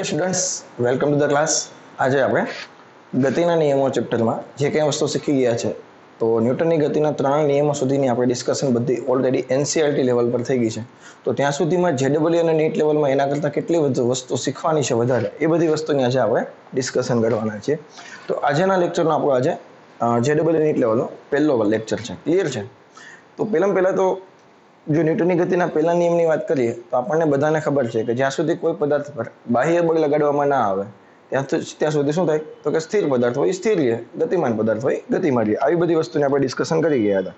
Students, welcome to the class. આજે આપણે ગતિના નિયમો ચેપ્ટરમાં જે કંઈ વસ્તુ શીખી ગયા છે તો ન્યૂટનની ગતિના 3 નિયમો સુધીની આપણે ડિસ્કશન બધી ઓલરેડી એનસીઈઆરટી લેવલ પર થઈ ગઈ છે. તો ત્યાં સુધીમાં જેડબલ્યુ અને નીટ લેવલમાં એના કરતાં કેટલી વસ્તુ શીખવાની છે વધારે, એ બધી વસ્તુની આજે આપણે ડિસ્કશન કરવાના છીએ. તો આજના લેક્ચરનો આપણો આજે જેડબલ્યુ નીટ લેવલનો પહેલો લેક્ચર છે. ક્લિયર છે? તો પહેલાં તો જો ન્યૂટનની ગતિના પહેલા નિયમની વાત કરીએ તો આપણને બધાને ખબર છે કે જ્યાં સુધી કોઈ પદાર્થ પર બાહ્ય બળ લગાડવામાં ના આવે ત્યાં સુધી શું થાય તો કે સ્થિર પદાર્થ હોય સ્થિર રહે, ગતિમાન પદાર્થ હોય ગતિમાન રહે. આવી બધી વસ્તુને આપણે ડિસ્કશન કરી ગયા હતા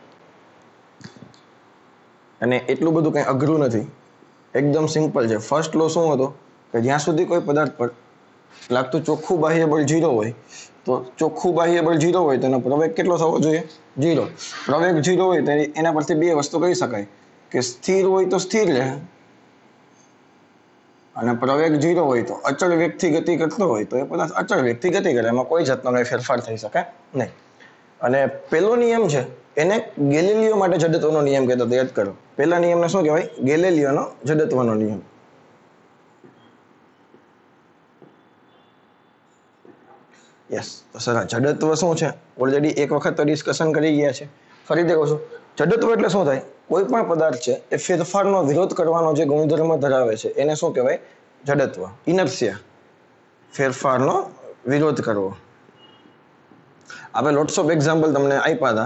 અને એટલું બધું કંઈ અઘરું નથી, એકદમ સિમ્પલ છે. ફર્સ્ટ લો શું હતો કે જ્યાં સુધી કોઈ પદાર્થ પર લાગતું ચોખ્ખું બાહ્ય બળ 0 હોય તો ચોખ્ખું બાહ્ય બળ 0 હોય તો એનો પ્રવેગ કેટલો થવો જોઈએ? 0. પ્રવેગ 0 હોય તો એના પરથી બે વસ્તુ કહી શકાય કે સ્થિર હોય તો સ્થિર રહે અને પ્રવેગ 0 હોય તો અચળ વેગથી ગતિ કરતો હોય તો એ પદાર્થ અચળ વેગથી ગતિ કરે, એમાં કોઈ જાતનો ફેરફાર થઈ શકે નહીં. અને પહેલો નિયમ છે એને ગેલિલિયો માટે જડત્વનો નિયમ કહેતો હતો, યાદ કરો. પહેલા નિયમને શું કહેવાય? ગેલિલિયોનો જડત્વનો નિયમ. યસ. તો સર જડત્વ શું છે ઓલરેડી એક વખત તો ડિસ્કશન કરી ગયા છે, ફરીથી કહું છું. જડત્વ એટલે શું થાય? કોઈ પણ પદાર્થ છે એ ફેરફારનો વિરોધ કરવાનો જે ગુણધર્મ ધરાવે છે એને શું કહેવાય? જડત્વ. ઇનર્શિયા, ફેરફારનો વિરોધ કરવો. આપણે લોટ્સ ઓફ એક્ઝામ્પલ તમને આપ્યા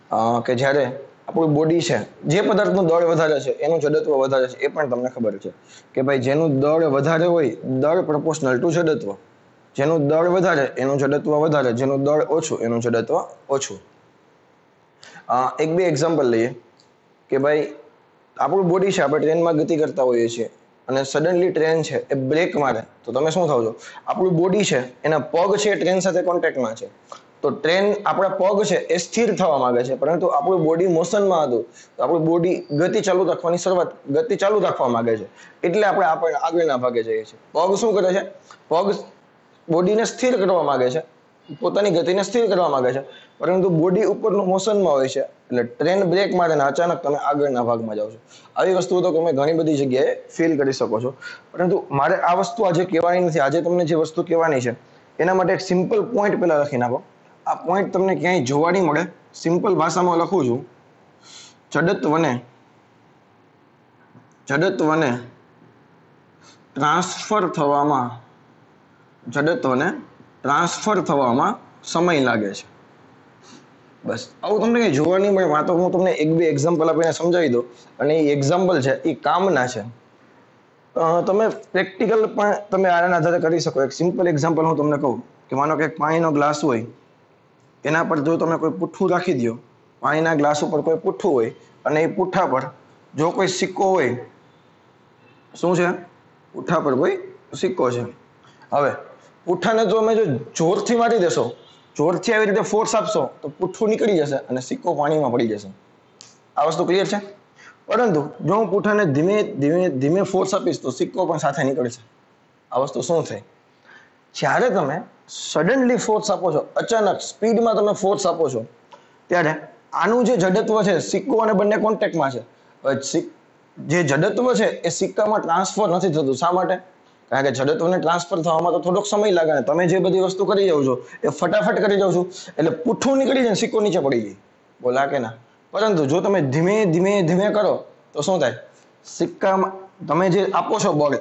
હતા કે જ્યારે આપણું બોડી છે, જે પદાર્થનું દળ વધારે છે એનું જડત્વ વધારે છે, એ પણ તમને ખબર છે કે ભાઈ જેનું દળ વધારે હોય, દળ પ્રપોર્શનલ ટુ જડત્વ. જેનું દળ વધારે એનું જડત્વ વધારે, જેનું દળ ઓછું એનું જડત્વ ઓછું. એક બે એક્ઝામ્પલ લઈએ કે ભાઈ આપણું બોડી છે, આપણે ટ્રેનમાં ગતિ કરતા હોઈએ છીએ અને સડનલી ટ્રેન છે એ બ્રેક મારે તો તમે શું થાવ છો? આપણું બોડી છે એના પગ છે ટ્રેન સાથે કોન્ટેક્ટમાં છે તો ટ્રેન, આપણા પગ છે એ સ્થિર થવા માંગે છે, પરંતુ આપણું બોડી મોશનમાં હતું તો આપણું બોડી ગતિ ચાલુ રાખવા માંગે છે, એટલે આપણે આગળના ભાગે જઈએ છીએ. પગ શું કરે છે? પગ બોડીને સ્થિર કરવા માંગે છે, પોતાની ગતિને સ્થિર કરવા માંગે છે, પરંતુ બોડી ઉપરનું મોશનમાં હોય છે એટલે ટ્રેન બ્રેક મારે ને અચાનક તમે આગળના ભાગમાં જાઓ છો. આવી વસ્તુઓ તો તમે ઘણી બધી જગ્યાએ ફીલ કરી શકો છો, પરંતુ મારે આ વસ્તુ આજે કહેવાની નથી. આજે તમને જે વસ્તુ કહેવાની છે એના માટે એક સિમ્પલ પોઈન્ટ પહેલા લખી નાખો. આ પોઈન્ટ તમને ક્યાંય જોવા નહીં મળે, સિમ્પલ ભાષામાં લખું છું. જડત્વને ટ્રાન્સફર થવામાં સમય લાગે છે. બસ આવું તમને કંઈ જોવા નહીં મળે. વાં તો હું તમને એક બે એક્ઝામ્પલ આપીને સમજાવી દઉં અને એ એક્ઝામ્પલ છે એ કામના છે. તમે પ્રેક્ટિકલ પણ તમે આના આધારે કરી શકો. એક સિમ્પલ એક્ઝામ્પલ હું તમને કહું કે માનો કે એક પાણીનો ગ્લાસ હોય, એના પર જો તમે કોઈ પુઠ્ઠું રાખી દો, પાણીના ગ્લાસ ઉપર કોઈ પુઠ્ઠું હોય અને એ પુઠ્ઠા પર જો કોઈ સિક્કો હોય, શું છે? પુઠ્ઠા પર કોઈ સિક્કો છે. હવે પુઠ્ઠાને જો જોરથી મારી દેશો, જોરથી આવી રીતે ફોર્સ આપશો તો પુઠ્ઠું નીકળી જશે અને સિક્કો પાણીમાં પડી જશે. આ વસ્તુ ક્લિયર છે? પરંતુ જો હું પુઠ્ઠાને ધીમે ફોર્સ આપીશ તો સિક્કો પણ સાથે નીકળશે. આ વસ્તુ શું થાય? જ્યારે તમે સડનલી ફોર્સ આપો છો, અચાનક સ્પીડમાં તમે ફોર્સ આપો છો, ત્યારે આનું જે જડત્વ છે, સિક્કો અને બંને કોન્ટેક્ટમાં છે, જે જડત્વ છે એ સિક્કામાં ટ્રાન્સફર નથી થતું. શા માટે? કારણ કે જડત્વને ટ્રાન્સફર થવામાં તો થોડોક સમય લાગે ને તમે જે બધી વસ્તુ કરી જાવ છો એ ફટાફટ કરી જાવ છો એટલે પુઠ્ઠું નીકળી જાય, સિક્કો નીચે પડી જાય. બોલા કે ના? પરંતુ જો તમે ધીમે કરો તો શું થાય? સિક્કામાં તમે જે આપો છો બળ,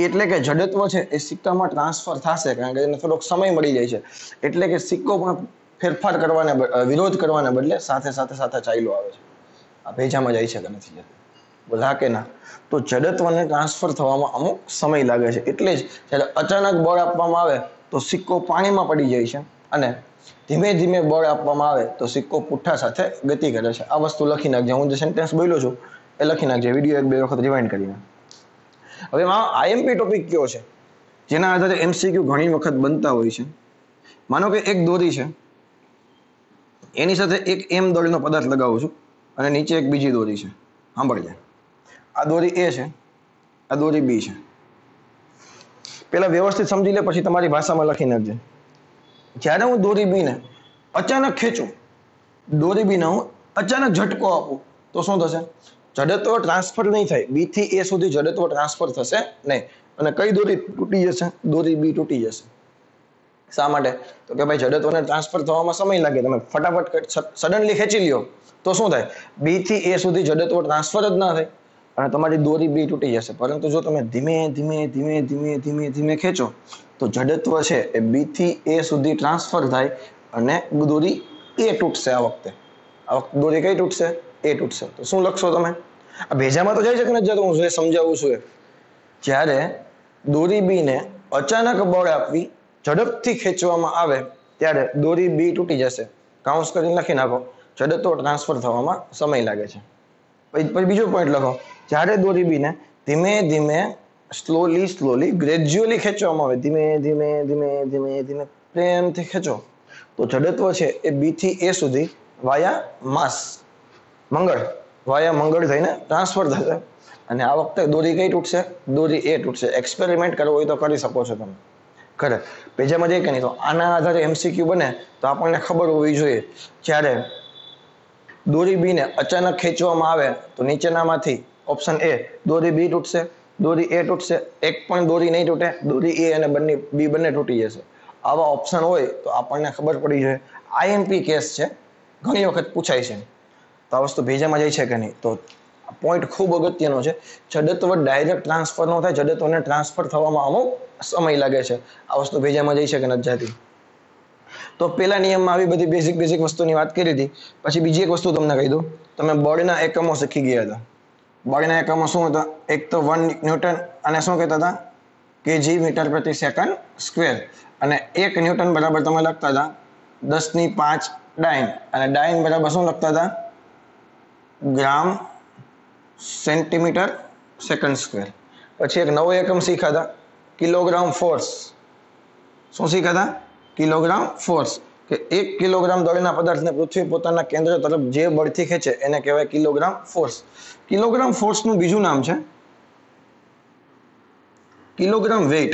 એટલે કે જડત્વ છે એ સિક્કામાં ટ્રાન્સફર થશે, કારણ કે એને થોડોક સમય મળી જાય છે, એટલે કે સિક્કો પણ ફેરફાર કરવાને, વિરોધ કરવાને બદલે સાથે ચાલ્યો આવે છે. આ ભેજામાં જાય છે કે નથી જતું? બોલા કે ના? તો જડત્વને ટ્રાન્સફર થવામાં અમુક સમય લાગે છે, એટલે જ જ્યારે અચાનક બળ આપવામાં આવે તો સિક્કો પાણીમાં પડી જાય છે અને ધીમે બળ આપવામાં આવે તો સિક્કો પુઠ્ઠા સાથે ગતિ કરે છે. આ વસ્તુ લખી નાખજે. હું જે સેન્ટેન્સ બોલ્યો છું એ લખી નાખજે, વિડીયો એક બે વખત રિવાઇન્ડ કરીને. હવે આઈએમપી ટોપિક કયો છે જેના આધારે એમસીક્યુ ઘણી વખત બનતા હોય છે. માનો કે એક દોરી છે, એની સાથે એક એમ દળનો પદાર્થ લગાવું છું અને નીચે એક બીજી દોરી છે. સાંભળજે, આ દોરી એ છે, આ દોરી બી છે. પેલા વ્યવસ્થિત સમજી લે, પછી તમારી ભાષામાં લખી નાખજે. જ્યારે હું દોરી બીને અચાનક ખેંચું, દોરી બીને હું અચાનક ઝટકો આપું તો શું થશે? જડત્વ ટ્રાન્સફર નહીં થાય. બી થી એ સુધી જડત્વ ટ્રાન્સફર થશે નહીં, અને કઈ દોરી તૂટી જશે? દોરી બી તૂટી જશે. શા માટે? તો કે ભાઈ જડત્વને ટ્રાન્સફર થવામાં સમય લાગે. તમે ફટાફટ સડનલી ખેંચી લ્યો તો શું થાય? બી થી એ સુધી જડત્વ ટ્રાન્સફર જ ના થાય અને તમારી દોરી બી તૂટી જશે. પરંતુ જો તમે ધીમે ધીમે ધીમે ધીમે ધીમે ધીમે ખેંચો તો જડત્વ છે એ બી થી એ સુધી ટ્રાન્સફર થાય અને દોરી એ તૂટશે. આ વખતે દોરી કઈ તૂટશે? એ તૂટશે. તો શું લખશો તમે? આ ભેજામાં તો જાય છે કે નથી જતું? હું જે સમજાવું છું એ, જ્યારે દોરી બી ને અચાનક બળ આપવી ઝડપથી ખેંચવામાં આવે ત્યારે દોરી બી તૂટી જશે. કાઉન્સ કરીને લખી નાખો. જડત્વ ટ્રાન્સફર થવામાં સમય લાગે છે. પછી બીજો પોઈન્ટ લખો. જ્યારે દોરી બી ને ધીમે ધીમે સ્લોલી ગ્રેજ્યુઅલી ખેંચવામાં આવે, ધીમે ધીમે ધીમે ધીમે ધીમે પ્રેમથી ખેંચો તો જડત્વ છે એ બી થી એ સુધી વાયા માસ મંગળ થઈને ટ્રાન્સફર થશે અને આ વખતે દોરી કઈ તૂટશે? દોરી એ તૂટશે. એક્સપેરિમેન્ટ કરવો હોય તો કરી શકો છો તમે ઘરે. પેજામાં જઈ કે નહીં તો આના આધારે એમસીક્યુ બને તો આપણને ખબર હોવી જોઈએ. જ્યારે દોરી બી ને અચાનક ખેંચવામાં આવે તો નીચેનામાંથી ઓપ્શન એ દોરી બી તૂટશે, દોરી એ તૂટશે, એક પણ દોરી નહીં તૂટે, દોરી એ અને બી બંને તૂટી જશે. આવા ઓપ્શન હોય તો આપણને ખબર પડી જોઈએ. આઈએમપી કેસ છે, ઘણી વખત પૂછાય છે. તો આ વસ્તુ ભેજામાં જાય છે કે નહીં? તો પોઈન્ટ ખૂબ અગત્યનો છે. જડત્વ ડાયરેક્ટ ટ્રાન્સફર ન થાય, જડત્વને ટ્રાન્સફર થવામાં અમુક સમય લાગે છે. આ વસ્તુ ભેજામાં જાય છે કે નથી જતી? તો પેલા નિયમમાં આવી બધી બેઝિક વસ્તુની વાત કરી હતી. પછી બીજી એક વસ્તુ તમને કહી દઉં. તમે બળના એકમો શીખી ગયા હતા. બળના એકમો શું હતા? એક તો 1 ન્યૂટન અને શું કહેતા હતા? કેજી મીટર પ્રતિ સેકન્ડ સ્ક્વેર. અને 1 ન્યૂટન બરાબર તમે લખતા હતા 10⁵ ડાઇન. અને ડાઇન બરાબર શું લખતા હતા? ગ્રામ સેન્ટીમીટર સેકન્ડ સ્ક્વેર. પછી એક નવો એકમ શીખ્યા હતા, કિલોગ્રામ ફોર્સ. શું શીખ્યા હતા? Kilogram force. કે 1 કિલોગ્રામ દળના પદાર્થને પૃથ્વી પોતાના કેન્દ્ર તરફ જે બળથી ખેંચે એને કહેવાય કિલોગ્રામ ફોર્સ. કિલોગ્રામ ફોર્સનું બીજું નામ છે kilogram weight.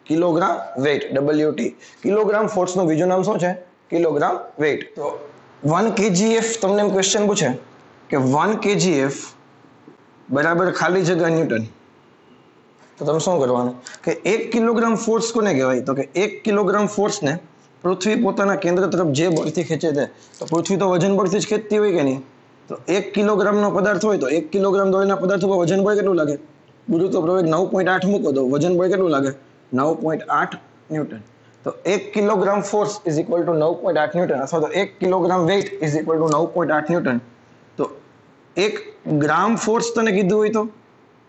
Kilogram weight, WT. Kilogram ફોર્સનું બીજું નામ શું છે? Kilogram weight. તો 1 kgf તમને એમ ક્વેશ્ચન પૂછે કે 1 kgf બરાબર ખાલી જગ્યા ન્યૂટન. તો તમે શું કરવાનું કે 1 કિલોગ્રામ ફોર્સ કોને કહેવાય? તો કે 1 કિલોગ્રામ ફોર્સને પૃથ્વી પોતાના કેન્દ્ર તરફ જે બળથી ખેંચે છે. તો પૃથ્વી તો વજન બળથી જ ખેંચતી હોય કે નહીં? તો 1 કિલોગ્રામનો પદાર્થ હોય તો 1 કિલોગ્રામ દળના પદાર્થ ઉપર વજન બળ કેટલું લાગે? ગુરુત્વ પ્રવેગ 9.8 મૂકો તો વજન બળ કેટલું લાગે? 9.8 ન્યૂટન. તો 1 kilogram force is equal to 9.8 newton અથવા તો 1 kilogram weight is equal to 9.8 newton. તો 1 ગ્રામ ફોર્સ તને કીધું હોય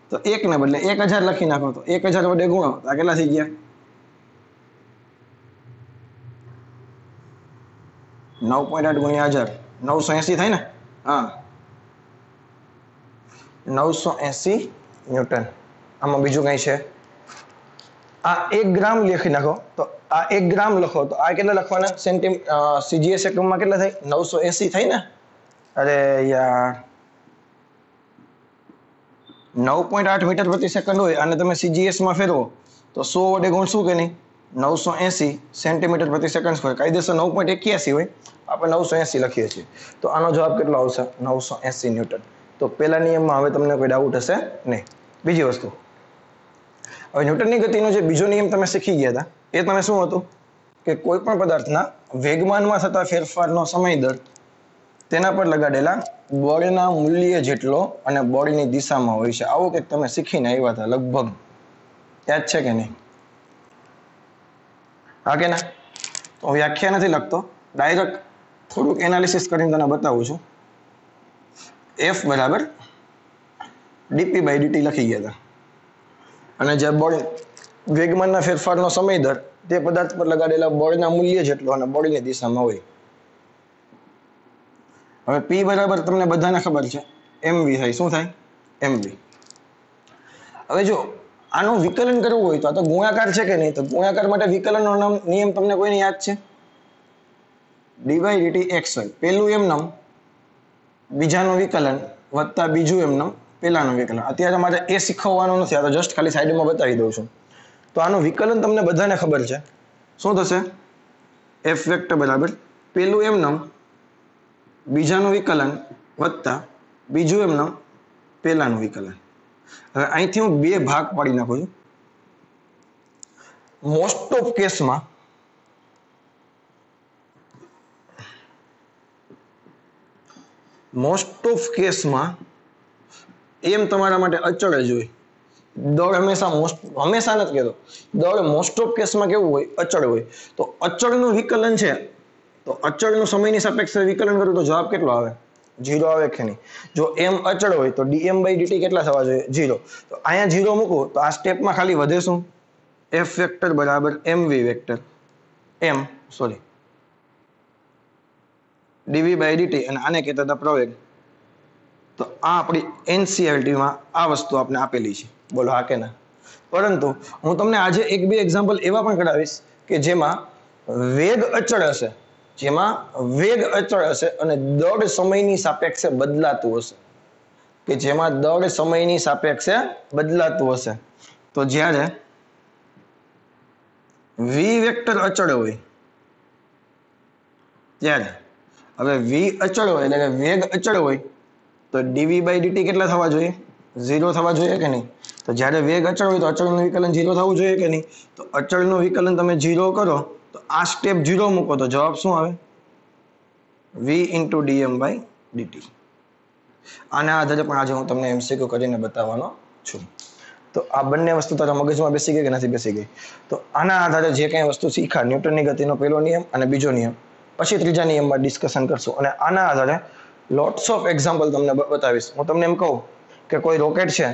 તો 1 ને બદલે 1000 લખી નાખો તો 1000 વડે ગુણો તો આ કેટલા થઈ ગયા? 9.8 ગુણ્યા 1000 980 થાય ને? હા, 980 ન્યૂટન. આમાં બીજું કઈ છે? આ 1 ગ્રામ લખી નાખો તો આ 1 ગ્રામ લખો તો આ કેટલા લખવાના? સીજીએસ એકમમાં કેટલા થાય? 980 થાય ને? અરે યાર, 9.8 મીટર પ્રતિ સેકન્ડ હોય અને તમે સીજીએસ માં ફેરવો તો 100 વડે ગુણશું કે નહીં? 980 સેન્ટીમીટર પ્રતિ સેકન્ડ સ્ક્વેર. કાયદેસર 9.81 હોય, આપણે 980 લખીએ છીએ. તો આનો જવાબ કેટલો આવશે? 980 ન્યૂટન. તો પેલા નિયમમાં હવે તમને કોઈ ડાઉટ હશે નહીં. બીજી વસ્તુ, હવે ન્યૂટનની ગતિનો જે બીજો નિયમ તમે શીખી ગયા હતા એ તમે શું હતું કે કોઈ પણ પદાર્થના વેગમાનમાં થતા ફેરફારનો સમય દર તેના પર લગાડેલા બળના મૂલ્ય જેટલો અને બળની દિશામાં હોય છે. આવું કંઈક તમે શીખીને આવ્યા હતા લગભગ. યાદ છે કે નહીં? હા કે ના? તો વ્યાખ્યા નથી લખતો, ડાયરેક્ટ થોડુંક એનાલિસિસ કરીને તને બતાવું છું. F બરાબર dp/dt લખી ગયા હતા અને જે બળ વેગમાનના ફેરફારનો સમય દર તે પદાર્થ પર લગાડેલા બળના મૂલ્ય જેટલો અને બળની દિશામાં હોય. હવે P બરાબર તમને બધાને ખબર છે mv થાય. શું થાય? mv. હવે જો આનું વિકલન કરવું હોય તો આ તો ગુણાકાર છે કે નહીં? તો ગુણાકાર માટે વિકલનનો નિયમ તમને કોઈને યાદ છે? dy/dt xy. પહેલું એમ નામ, બીજાનું વિકલન વત્તા બીજું એમ નામ પેલાનું વિકલન. અત્યારે મારે એ શીખવવાનું નથી, આ તો જસ્ટ ખાલી સાઈડમાં બતાવી દઉં છું. તો આનું વિકલન તમને બધાને ખબર છે. શું થશે? f વેક્ટર બરાબર પેલું એમ નામ, બીજાનું વિકલન વત્તા બીજું એમ નામ પેલાનું વિકલન. હવે અહીંથી હું બે ભાગ પાડી નાખું છું. મોસ્ટ ઓફ કેસમાં એમ તમારા માટે અચળ જ હોય. દળ હંમેશા નથી કહેતો, દળ મોસ્ટ ઓફ કેસમાં કેવું હોય? અચળ હોય. તો અચળનું વિકલન છે, તો અચળનું સમયની સાપેક્ષે વિકલન કરું તો જવાબ કેટલો આવે? 0 આવે કે નહીં? જો એમ અચળ હોય તો dm/dt કેટલા થવા જોઈએ? 0. તો અહીંયા 0 મૂકું તો આ સ્ટેપમાં ખાલી વધે શું? f વેક્ટર બરાબર mv વેક્ટર dv/dt, અને આને કહેતા હતા પ્રવેગ. તો આ આપણી એનસીઆરટીમાં આ વસ્તુ આપણે આપેલી છે. બોલો હા કે ના? પરંતુ હું તમને આજે એક બે એક્ઝામ્પલ એવા પણ કરાવીશ કે જેમાં વેગ અચળ હશે, અને દળ સમયની સાપેક્ષે બદલાતું હશે. તો જ્યારે v વેક્ટર અચળ હોય ત્યારે, હવે v અચળ હોય એટલે કે વેગ અચળ હોય તો dv/dt કેટલા થવા જોઈએ? 0 થવા જોઈએ કે નહીં? તો જ્યારે વેગ અચળ હોય તો અચળનું વિકલન 0 થવું જોઈએ કે નહીં? તો અચળનું વિકલન તમે 0 કરો તો આ સ્ટેપ 0 મૂકો તો જવાબ શું આવે? v × dm/dt. આના આધારે પણ આજે હું તમને MCQ કરીને બતાવવાનો છું. તો આ બંને વસ્તુ તારા મગજમાં બેસી ગઈ કે નથી બેસી ગઈ? તો આના આધારે જે કંઈ વસ્તુ શીખા, ન્યૂટનની ગતિનો પહેલો નિયમ અને બીજો નિયમ, પછી ત્રીજા નિયમમાં ડિસ્કશન કરશું, અને આના આધારે લોટ્સ ઓફ એક્ઝામ્પલ તમને બતાવીશ. હું તમને એમ કહું કે કોઈ રોકેટ છે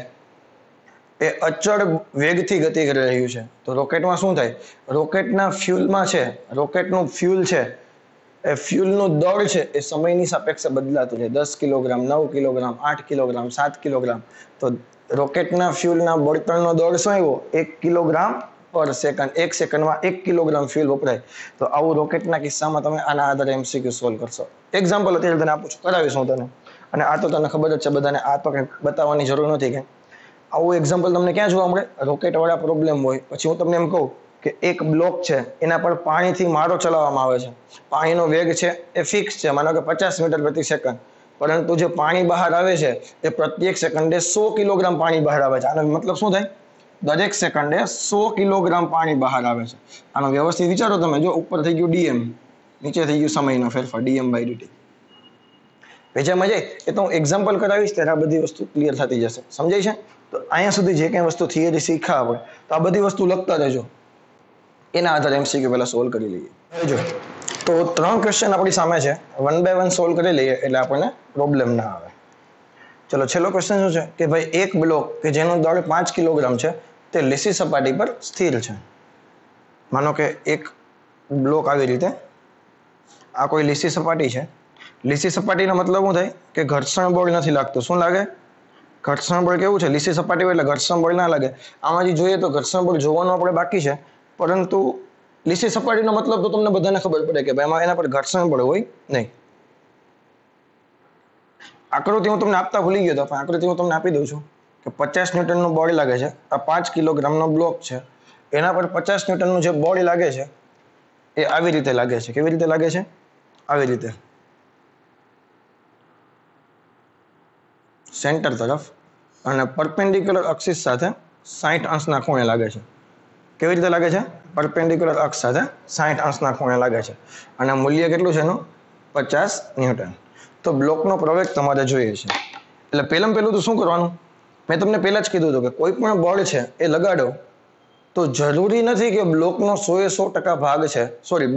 એ અચળ વેગથી ગતિ કરી રહ્યું છે, તો રોકેટમાં શું થાય? રોકેટના ફ્યુલમાં છે, રોકેટનું ફ્યુલ છે, એ ફ્યુલનું દળ છે એ સમયની સાપેક્ષે બદલાતું છે. 10 કિલોગ્રામ, 9 કિલોગ્રામ, 8 કિલોગ્રામ, 7 કિલોગ્રામ. તો રોકેટના ફ્યુલના બળતણનો દળ શું આવ્યો? 1 કિલોગ્રામ પર સેકન્ડ. 1 સેકન્ડમાં 1 કિલોગ્રામ ફ્યુલ વપરાય. તો આવું રોકેટના કિસ્સામાં તમે આના આધારે MCQ સોલ્વ કરશો. એક્ઝામ્પલ અત્યારે તને આપું છું, કરાવીશ હું તને. અને આ તો તને ખબર જ છે બધાને, આ તો કંઈ બતાવવાની જરૂર નથી. કે આવું એક્ઝામ્પલ તમને ક્યાં જોવા મળે? રોકેટ વાળા પ્રોબ્લેમ હોય. પછી હું તમને એમ કહું કે એક બ્લોક છે, એના પર પાણીથી મારો ચલાવવામાં આવે છે. પાણીનો વેગ છે એ ફિક્સ છે, માનો કે 50 મીટર પ્રતિ સેકન્ડ. પરંતુ જે પાણી બહાર આવે છે એ પ્રત્યેક સેકન્ડે 100 કિલોગ્રામ પાણી બહાર આવે છે. આનો મતલબ શું થાય? દરેક સેકન્ડે 100 કિલોગ્રામ પાણી બહાર આવે છે. આનો વ્યવસ્થિત વિચારો તમે. જો ઉપર થઈ ગયું dm, નીચે થઈ ગયું સમયનો ફેરફાર dm/dt. વેચામાં જાય એ તો હું એક્ઝામ્પલ કરાવીશ ત્યારે આ બધી વસ્તુ ક્લિયર થતી જશે. સમજાય છે? તો અહીંયા સુધી જે કંઈ વસ્તુ થિયરી શીખા આપણે, તો આ બધી વસ્તુ લખતા રહેજો. એના આધારે MCQ પહેલા સોલ્વ કરી લઈએ. જો તો 3 ક્વેશ્ચન આપણી સામે છે, 1 by 1 સોલ્વ કરી લઈએ એટલે આપણને પ્રોબ્લેમ ના આવે. ચલો, છેલ્લો ક્વેશ્ચન શું છે કે ભાઈ એક બ્લોક કે જેનું દળ 5 કિલોગ્રામ છે તે લીસી સપાટી પર સ્થિર છે. માનો કે એક બ્લોક આવી રીતે, આ કોઈ લીસી સપાટી છે. લીસી સપાટીનો મતલબ શું થાય? કે ઘર્ષણ બળ નથી લાગતું. શું લાગે? ઘર્ષણ બળ કેવું છે? લીસી સપાટી હોય એટલે ઘર્ષણ બળ ના લાગે. આમાંથી જોઈએ તો ઘર્ષણ બળ જોવાનું આપણે બાકી છે, પરંતુ લીસી સપાટીનો મતલબ તો તમને બધાને ખબર પડે કે ભાઈ એના પર ઘર્ષણ બળ હોય નહીં. આકૃતિ હું તમને આપતા ભૂલી ગયો હતો, પણ આકૃતિ હું તમને આપી દઉં છું કે 50 ન્યૂટનનું બળ લાગે છે. આ 5 કિલોગ્રામનો બ્લોક છે, એના પર 50 ન્યૂટનનું જે બળ લાગે છે એ આવી રીતે લાગે છે. કેવી રીતે લાગે છે? આવી રીતે, સેન્ટર તરફ, અને પરપેન્ડિક્યુલર અક્ષિસ સાથે 60 અંશના ખૂણે લાગે છે. કેવી રીતે લાગે છે? પરપેન્ડિક્યુલર અક્ષ સાથે 60 અંશના ખૂણે લાગે છે. અને મૂલ્ય કેટલું છે એનું? 50 ન્યૂટન. તો બ્લોકનો પ્રવેગ તમારે જોઈએ છે. એટલે પહેલું તો શું કરવાનું? મેં તમને પહેલા જ કીધું હતું કે કોઈ પણ બળ છે એ લગાડો તો જરૂરી નથી કે બ્લોકનો 100% ભાગ છે,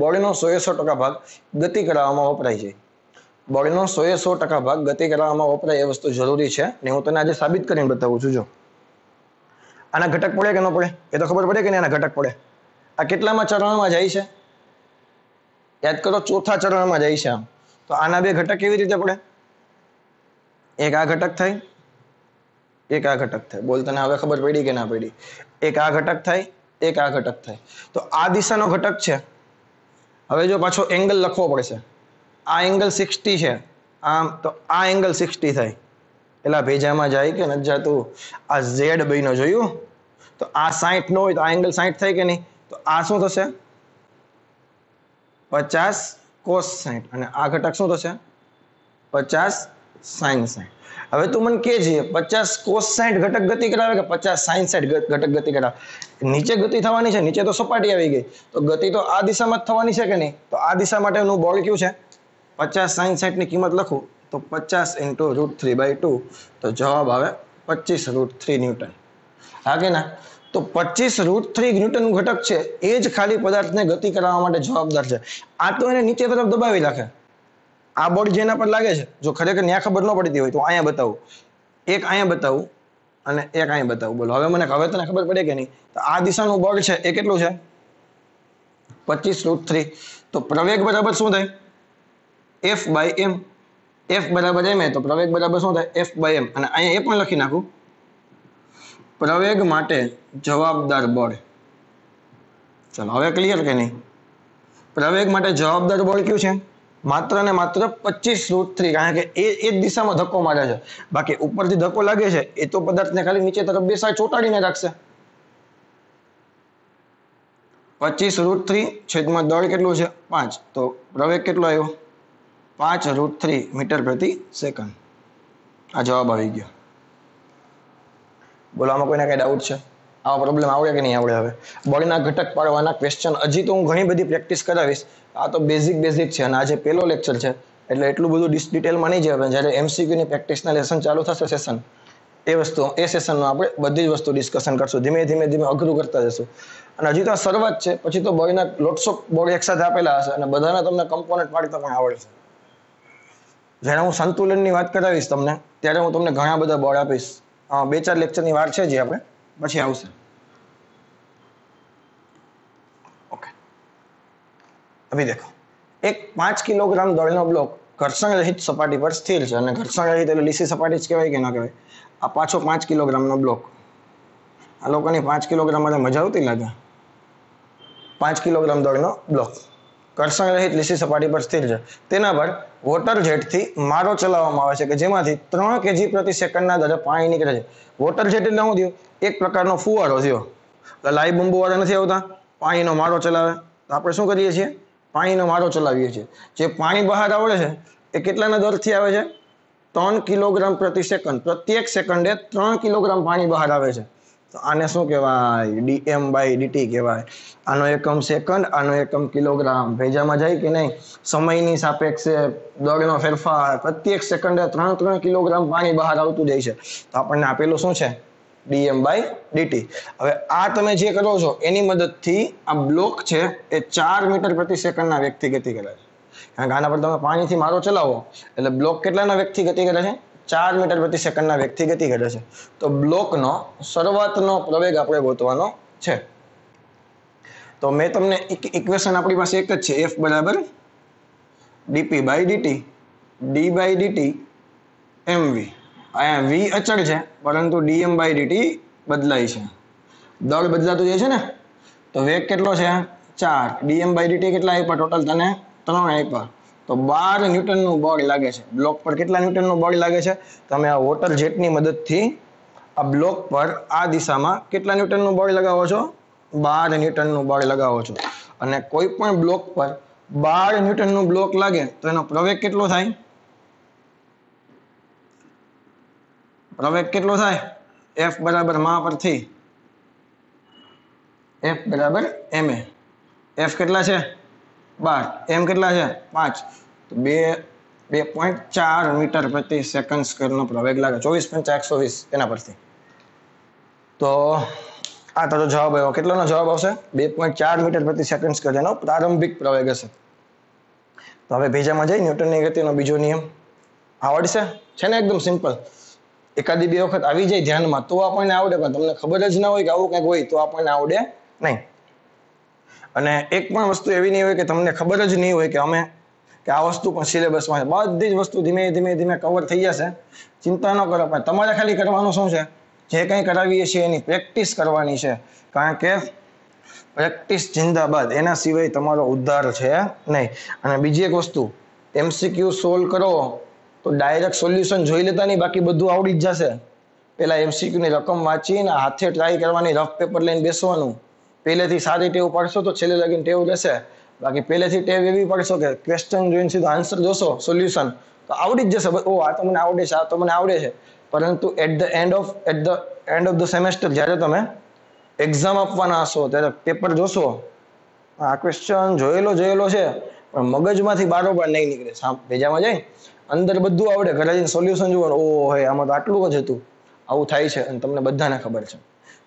બળનો 100% ભાગ ગતિ કરાવવામાં વપરાય છે. બળનો 100% ભાગ ગતિ કરાવવામાં વપરાય એ વસ્તુ જરૂરી છે ને હું તને આજે સાબિત કરીને બતાવું છું. જો આના ઘટક પડે કે ન પડે? એ તો ખબર પડે કે નહીં આના ઘટક પડે? આ કેટલામાં ચરણમાં જાય છે? યાદ કરો, ચોથા ચરણમાં જાય છે. આમ તો આના બે ઘટક કેવી રીતે પડે? એક આ ઘટક થાય, એક આ ઘટક થાય. બોલ, તને હવે ખબર પડી કે ના પડી? એક આ ઘટક થાય, એક આ ઘટક થાય. તો આ દિશાનો ઘટક છે. હવે જો પાછો એંગલ લખવો પડશે. આ એંગલ 60 છે, આમ તો આ એંગલ 60 થાય. પેલા ભેજામાં જાય કે નથી જાતું? આ ઝેડ બન્યો, જોયું? તો આ 60 ન હોય તો આ એંગલ 60 થાય કે નહીં? તો આ શું થશે? 50 cos 60. અને આ ઘટક શું થશે? 50 sin 60. હવે તું મને કે છે 50 cos 60 ઘટક ગતિ કરાવે કે 50 sin 60 ઘટક ગતિ કરાવે? નીચે ગતિ થવાની છે, નીચે તો સપાટી આવી ગઈ, તો ગતિ તો આ દિશામાં જ થવાની છે કે નહીં? તો આ દિશા માટેનું બળ કયું છે? 50 sin 60 ની કિંમત લખું તો 50 × √3/2, તો જવાબ આવે 25 √3 ન્યૂટન. હા કે ના? તો 25 √3 ન્યૂટન ઘટક છે એ જ ખાલી પદાર્થને ગતિ કરાવવા માટે જવાબદાર છે. આ તો એને નીચે તરફ દબાવી રાખે. આ બળ જેના પર લાગે છે, જો ખરેખર ન્યા ખબર ન પડતી હોય તો અહીંયા બતાવું, એક અહીંયા બતાવું અને એક અહીંયા બતાવું. બોલો હવે તને ખબર પડે કે નહીં? તો આ દિશાનું બળ છે એ કેટલું છે? 25 √3. તો પ્રવેગ બરાબર શું થાય? F/m. F બરાબર m તો પ્રવેગ બરાબર શું થાય? F/m. અને અહીંયા એ પણ લખી નાખું, પ્રવેગ માટે જવાબદાર બળ. ચાલો હવે ક્લિયર કે નહીં? પ્રવેગ માટે જવાબદાર બળ કયું છે? માત્ર ને માત્ર 25 √3, કારણ કે એ જ દિશામાં ધક્કો મારે છે. બાકી ઉપરથી ધક્કો લાગે છે એ તો પદાર્થને ખાલી નીચે તરફ ચોંટાડીને રાખશે. 25 √3 છેદમાં દળ કેટલું છે? 5. તો પ્રવેગ કેટલો આવ્યો? 5 √3 મીટર પ્રતિ સેકન્ડ. આ જવાબ આવી ગયો. બોલો આમાં કોઈને કઈ ડાઉટ છે? આવા પ્રોબ્લેમ આવડે કે નહીં આવડે? હવે બળના ઘટક પાડવાના ક્વેશ્ચન હજી તો હું ઘણી બધી પ્રેક્ટિસ કરાવીશ. આ તો બેઝિક છે અને આજે પહેલો લેક્ચર છે એટલે એટલું બધું ડિટેલમાં નહીં જાય. જ્યારે MCQ ની પ્રેક્ટિસના લેસન ચાલુ થશે સેશન, એ સેશનમાં આપણે બધી જ વસ્તુ ડિસ્કશન કરશું. ધીમે ધીમે અઘરું કરતા જશું. અને હજી તો આ શરૂઆત છે, પછી તો બળના લોટ્સ ઓફ બળ એકસાથે આપેલા હશે અને બધાના તમને કમ્પોનન્ટ પાડતા પણ આવડશે. જ્યારે હું સંતુલનની વાત કરાવીશ તમને, ત્યારે હું તમને ઘણા બધા બળ આપીશ. 2-4 લેક્ચરની વાર છે જે આપણે પછી આવશે. ઓકે, અભી દેખો, એક 5 કિલોગ્રામ દળનો બ્લોક ઘર્ષણ રહિત સપાટી પર સ્થિર છે. અને ઘર્ષણ રહિત એટલે લીસી સપાટી જ કહેવાય કે ના કહેવાય? આ પાછો 5 કિલોગ્રામનો બ્લોક. આ લોકોની 5 કિલોગ્રામ માટે મજા આવતી લાગે. 5 કિલોગ્રામ દળનો બ્લોક ઘર્ષણ રહિત લીસી સપાટી પર સ્થિર છે. તેના પર વોટર જેટથી મારો ચલાવવામાં આવે છે કે જેમાંથી 3 kg પ્રતિ સેકન્ડના દરે પાણી નીકળે છે. વોટર જેટ એટલે શું થયું? એક પ્રકારનો ફુવારો થયો. લાઈવ બંબુ વાળા નથી આવતા, પાણીનો મારો ચલાવે. તો આપણે શું કરીએ છીએ? પાણીનો મારો ચલાવીએ છીએ. જે પાણી બહાર આવે છે એ કેટલાના દરથી આવે છે? 3 કિલોગ્રામ પ્રતિ સેકન્ડ. પ્રત્યેક સેકન્ડે 3 કિલોગ્રામ પાણી બહાર આવે છે. તો આને શું કહેવાય? dm/dt કહેવાય. આનો એકમ સેકન્ડ, આનો એકમ કિલોગ્રામ. ભેજામાં જાય કે નહીં? સમયની સાપેક્ષે દળનો ફેરફાર. પ્રત્યેક સેકન્ડે 3 કિલોગ્રામ પાણી બહાર આવતું જાય છે. તો આપણને આપેલું શું છે? dm/dt. હવે આ તમે જે કરો છો એની મદદથી આ બ્લોક છે એ 4 મીટર પ્રતિ સેકન્ડના વેગથી ગતિ કરે છે. કારણ કે આના પર તમે પાણીથી મારો ચલાવો એટલે બ્લોક કેટલાના વેગથી ગતિ કરે છે? 4 મીટર પ્રતિ સેકન્ડના વેગથી ગતિ કરે છે. તો બ્લોકનો શરૂઆતનો પ્રવેગ આપણે ગોતવાનો છે. તો મેં તમને ઇક્વેશન આપણી પાસે એક જ છે, F બરાબર dp/dt d/dt mv. અહીંયા v અચળ છે પરંતુ dm/dt બદલાય છે. દળ બદલાતું જાય છે ને, તો વેગ કેટલો છે? 4. dm/dt કેટલા આપ્યા ટોટલ? તને 3 આપ્યા. તો 12 ન્યૂટનનું બળ લાગે છે. બ્લોક પર કેટલા ન્યૂટનનું બળ લાગે છે? તમે આ વોટર જેટની મદદથી આ બ્લોક પર આ દિશામાં કેટલા ન્યૂટનનું બળ લગાવો છો? 12 ન્યૂટનનું બળ લગાવો છો. અને કોઈ પણ બ્લોક પર 12 ન્યૂટનનું બ્લોક લાગે તો એનો પ્રવેગ કેટલો થાય? પ્રવેગ કેટલો થાય? F બરાબર મા પરથી F બરાબર ma. F કેટલા છે? 12. M કેટલા છે? 5. તો 2.4 મીટર પ્રતિ સેકન્ડ સ્ક્વેરનો પ્રવેગ લાગે. 24 × 120 એના પરથી. તો આ તારો જવાબ આવ્યો. કેટલાનો જવાબ આવશે? 2.4 મીટર પ્રતિ સેકન્ડ સ્ક્વેર એનો પ્રારંભિક પ્રવેગ હશે. તો હવે ભેજામાં જઈ ન્યૂટનની ગતિનો બીજો નિયમ આવડશે? છે ને એકદમ સિમ્પલ. એકાદી 2 વખત આવી જાય ધ્યાનમાં તો આપણને આવડે, પણ તમને ખબર જ ના હોય કે આવું કંઈક હોય તો આપણને આવડે નહીં. અને એક પણ વસ્તુ એવી નહીં હોય કે તમને ખબર જ નહીં હોય કે આ વસ્તુ પણ સિલેબસમાં છે. બધી જ વસ્તુ ધીમે ધીમે કવર થઈ જશે. ચિંતા ન કરો. પણ તમારે ખાલી કરવાનું શું છે? જે કંઈ કરાવીએ છીએ એની પ્રેક્ટિસ કરવાની છે. કારણ કે પ્રેક્ટિસ જિંદાબાદ, એના સિવાય તમારો ઉદ્ધાર છે નહીં. અને બીજી એક વસ્તુ, MCQ સોલ્વ કરો તો ડાયરેક્ટ સોલ્યુશન જોઈ લેતા નહીં, બાકી બધું આવડી જ જશે. પેલા MCQ ની રકમ વાંચીને હાથે ટ્રાય કરવાની, રફ પેપર લઈને બેસવાનું. પહેલેથી સારી ટેવ પાડશો તો છેલ્લે લગીને ટેવ રહેશે. બાકી પહેલેથી ટેવ એવી પડશો કે ક્વેશ્ચન જોઈને સીધો આન્સર જોશો સોલ્યુશન તો આવડી જ જશે. ઓ આ તો મને આવડે છે, આ તો મને આવડે છે. પરંતુ at the end of the semester જ્યારે તમે એક્ઝામ આપવાના હશો ત્યારે પેપર જોશો, આ ક્વેશ્ચન જોયેલો છે પણ મગજમાંથી બારોબાર નહીં નીકળે. ભેજામાં જાય અંદર બધું આવડે, ઘરે જઈને સોલ્યુશન જોવાનું, ઓ હે આમાં તો આટલું જ હતું. આવું થાય છે અને તમને બધાને ખબર છે.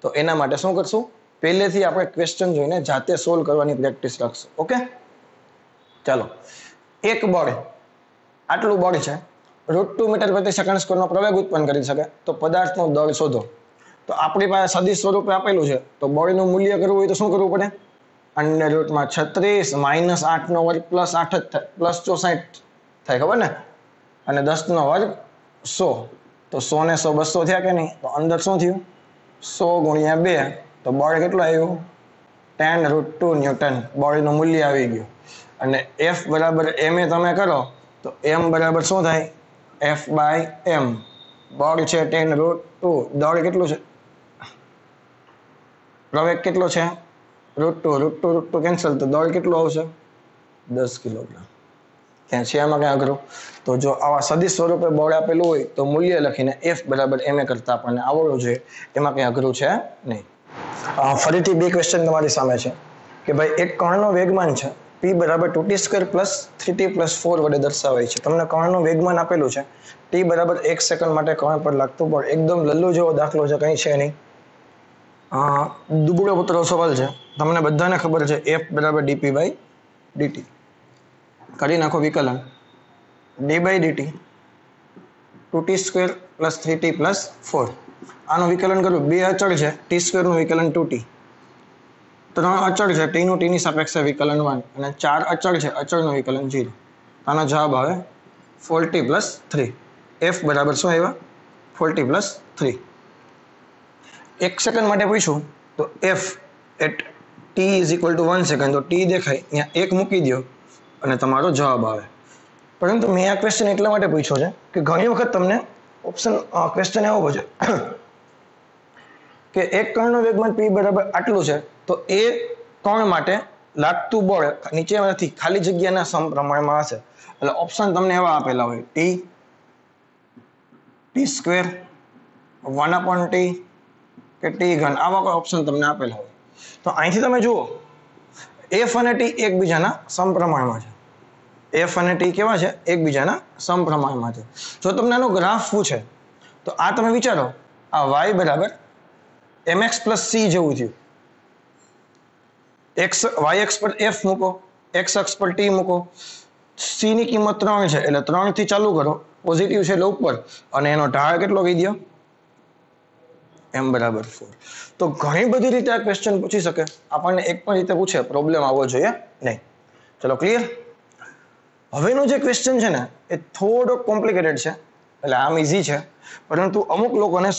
તો એના માટે શું કરશું, પહેલેથી આપણે ક્વેશ્ચન જોઈને જાતે સોલ્વ કરવાની પ્રેક્ટિસ રાખશું. ઓકે, ચાલો. એક બળ, આટલું બળ છે, √2 મીટર પ્રતિ સેકન્ડ સ્ક્વેરનો પ્રવેગ ઉત્પન્ન કરી શકે, તો પદાર્થનું દળ શોધો. તો આપણી પાસે સદિશ સ્વરૂપે આપેલું છે, તો બળનું મૂલ્ય કરવું હોય તો શું કરવું પડે? √36 - 8 નો વર્ગ પ્લસ 8 જ થાય, પ્લસ 64 થાય, ખબર ને? અને 10 નો વર્ગ 100, તો 100 ને 100 200 થયા કે નહીં? તો અંદર શું થયું? 100 × 2, તો બળ કેટલું આવ્યું? 10√2 ન્યૂટન બળનું મૂલ્ય આવી ગયું. અને F બરાબર ma તમે કરો તો m બરાબર શું થાય? F/m. બળ છે 10√2, દળ કેટલું છે? પ્રવેગ કેટલો છે? √2 કેન્સલ, તો દળ કેટલું આવશે? 10 કિલોગ્રામ. ત્યાં છે આમાં ક્યાં અઘરું? તો જો આવા સદિશ સ્વરૂપે બળ આપેલું હોય તો મૂલ્ય લખીને F બરાબર ma કરતા આપણને આવડવું જોઈએ. એમાં કંઈ અઘરું છે નહીં. ફરીથી બે ક્વેશ્ચન તમારી સામે છે કે ભાઈ એક કણનો વેગમાન છે p બરાબર 2t² + 3t + 4 વડે દર્શાવાય છે. તમને કણનું વેગમાન આપેલું છે, t બરાબર 1 સેકન્ડ માટે કણ પર લાગતું બળ. એકદમ લલ્લુ જેવો દાખલો છે, કંઈ છે નહીં. દુબળો પુત્ર સવાલ છે, તમને બધાને ખબર છે F બરાબર dp/dt. કરી નાખો વિકલન. d/dt 2t² + 3t + 4. આનું વિકલન કરું, બે અચળ છે, t² નું વિકલન 2t, 3 અચળ છે, t નું t ની સાપેક્ષે વિકલન 1, અને 4 અચળ છે, અચળનું વિકલન 0. આનો જવાબ આવે 4t + 3. F બરાબર શું આવ્યા? 4t + 3. 1 સેકન્ડ માટે પૂછ્યું તો F એટ t = 1 સેકન્ડ, તો t દેખાય ત્યાં 1 મૂકી દો અને તમારો જવાબ આવે. પરંતુ મેં આ ક્વેશ્ચન એટલા માટે પૂછ્યો છે કે ઘણી વખત તમને ક્વેશ્ચન એવો પૂછે કે એક કણનું વેગમાન p બરાબર આટલું છે, તો એ કણ માટે લાગતું બળ નીચેમાંથી ખાલી જગ્યાના સમપ્રમાણમાં હશે. એટલે ઓપ્શન તમને એવા આપેલા હોય, t², 1/t કે t3, આવા કોઈ ઓપ્શન તમને આપેલા હોય. તો અહીંથી તમે જુઓ F અને t એકબીજાના સમપ્રમાણમાં છે. F અને t કેવા છે? એકબીજાના સમપ્રમાણમાં છે. જો તમને આનો ગ્રાફ પૂછે તો આ તમે વિચારો, આ y બરાબર mx + c જેવું થયું. y અક્ષ પર F મૂકો, x અક્ષ પર t મૂકો, c ની કિંમત 3 છે એટલે 3 થી ચાલુ કરો, પોઝિટિવ છે એટલે ઉપર, અને એનો ઢાળ કેટલો કહી દો? m બરાબર 4. તો ઘણી બધી રીતે આ ક્વેશ્ચન પૂછી શકે, આપણને એક પણ રીતે પૂછે, પ્રોબ્લેમ આવવો જોઈએ નહીં. ચલો ક્લિયર? હવેનો જે ક્વેશ્ચન છે ને એ થોડો કોમ્પ્લિકેટેડ છે, એટલે આમ ઇઝી છે, પરંતુ અમુક લોકોને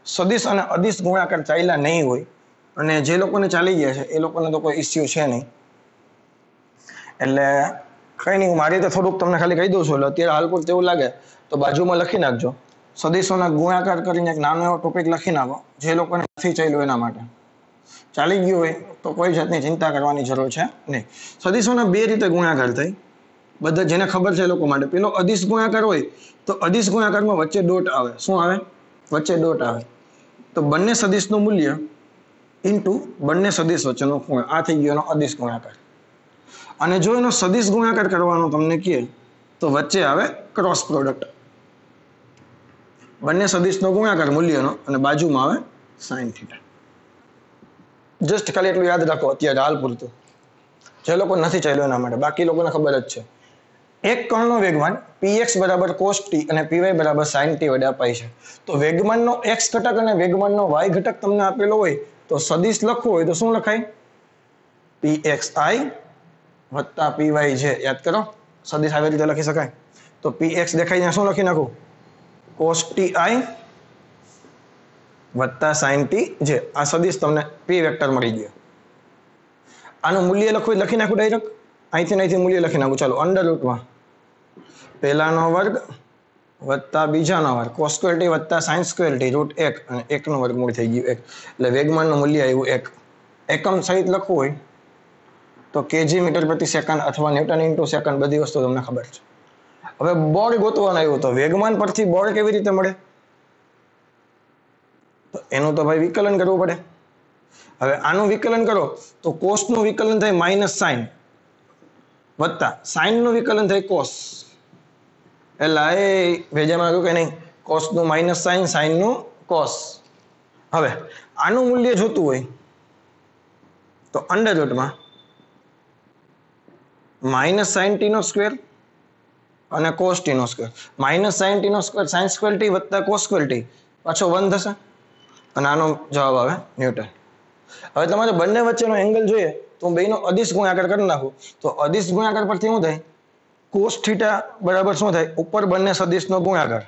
સદિશ અને અદિશ ગુણાકાર ચાલ્યા નહીં હોય, અને જે લોકોને ચાલી ગયા છે એ લોકોને તો કોઈ ઇસ્યુ છે નહીં. એટલે કંઈ નહીં, મારી રીતે થોડુંક તમને ખાલી કહી દઉં છું. એટલે અત્યારે હાલ પૂરતું એવું લાગે તો બાજુમાં લખી નાખજો, સદિશોના ગુણાકાર કરીને એક નાનો એવો ટોપિક લખી નાખો, જે લોકોને નથી ચાલ્યું એના માટે. ચાલી ગયું હોય તો કોઈ જાતની ચિંતા કરવાની જરૂર છે નહીં. સદિશોના બે રીતે ગુણાકાર થાય, બધા જેને ખબર છે એ લોકો માટે. પેલો અદિશ ગુણાકાર હોય તો અદિશ ગુણાકારમાં વચ્ચે ડોટ આવે. શું આવે? વચ્ચે ડોટ આવે. તો બંને સદિશનું મૂલ્ય ઇન્ટુ બંને સદિશ વચ્ચેનો ખૂણો, આ થઈ ગયો એનો અદિશ ગુણાકાર. અને જો એનો સદિશ ગુણાકાર કરવાનો તમને કહે તો વચ્ચે આવે ક્રોસ પ્રોડક્ટ. બંને સદિશનો ગુણાકાર મૂલ્યનો, અને બાજુમાં આવે sin θ. જસ્ટ ખાલી એટલું યાદ રાખો અત્યારે હાલ પૂરતું, જે લોકો નથી ચાલ્યું એના માટે. બાકી લોકોને ખબર જ છે. એક કણનો વેગમાન px બરાબર cos t અને py બરાબર sin t વડે અપાય છે. તો વેગમાનનો x ઘટક અને વેગમાનનો y ઘટક તમને આપેલો હોય તો સદિશ લખવું હોય તો શું લખાય? pxi વત્તા py છે. યાદ કરો, સદિશ આવી રીતે લખી શકાય. તો px દેખાય ત્યાં શું લખી નાખું? cos ti વત્તા sin t છે. આ સદિશ તમને p વેક્ટર મળી ગયો. આનું મૂલ્ય લખવું લખી નાખું ડાયરેક્ટ, અહીંથી મૂલ્ય લખી નાખું. ચાલો, √ પહેલાનો વર્ગ વત્તા બીજાનો વર્ગ, cos² t વત્તા sin² t √1, અને 1 નો વર્ગમૂળ થઈ ગયું 1. એટલે વેગમાનનું મૂલ્ય આવ્યું 1. એકમ સહિત લખવું હોય તો કેજી મીટર પ્રતિ સેકન્ડ અથવા ન્યૂટન ઇન્ટુ સેકન્ડ બધી વસ્તુ તમને ખબર છે. હવે બળ ગોતવાનું આવ્યું તો વેગમાન પરથી બળ કેવી રીતે મળે? તો એનું તો ભાઈ વિકલન કરવું પડે. હવે આનું વિકલન કરો તો કોસનું વિકલન થાય માઇનસ સાઇન વત્તા સાઇનનું વિકલન થાય કોસ. એટલે એ ભેજામાં આવ્યું કે નહીં? કોસનું માઇનસ સાઇન, સાઇનનું કોસ. હવે આનું મૂલ્ય જોતું હોય તો અંડર રૂટમાં માઇનસ સાઇન ટી નો સ્ક્વેર અને કોસ ટી નો સ્ક્વેર. માઇનસ સાઇન ટી નો સ્ક્વેર સાઇન સ્ક્વેર ટી વત્તા કોસ સ્ક્વેર ટી પાછો 1 થશે અને આનો જવાબ આવે ન્યૂટન. હવે તમારે બંને વચ્ચેનો એંગલ જોઈએ તો હું બેનો અદિશ ગુણાકાર કરી નાખું તો અદિશ ગુણાકાર પરથી શું થાય? કોસ થીટા બરાબર શું થાય? ઉપર બંને સદિશનો ગુણાકાર,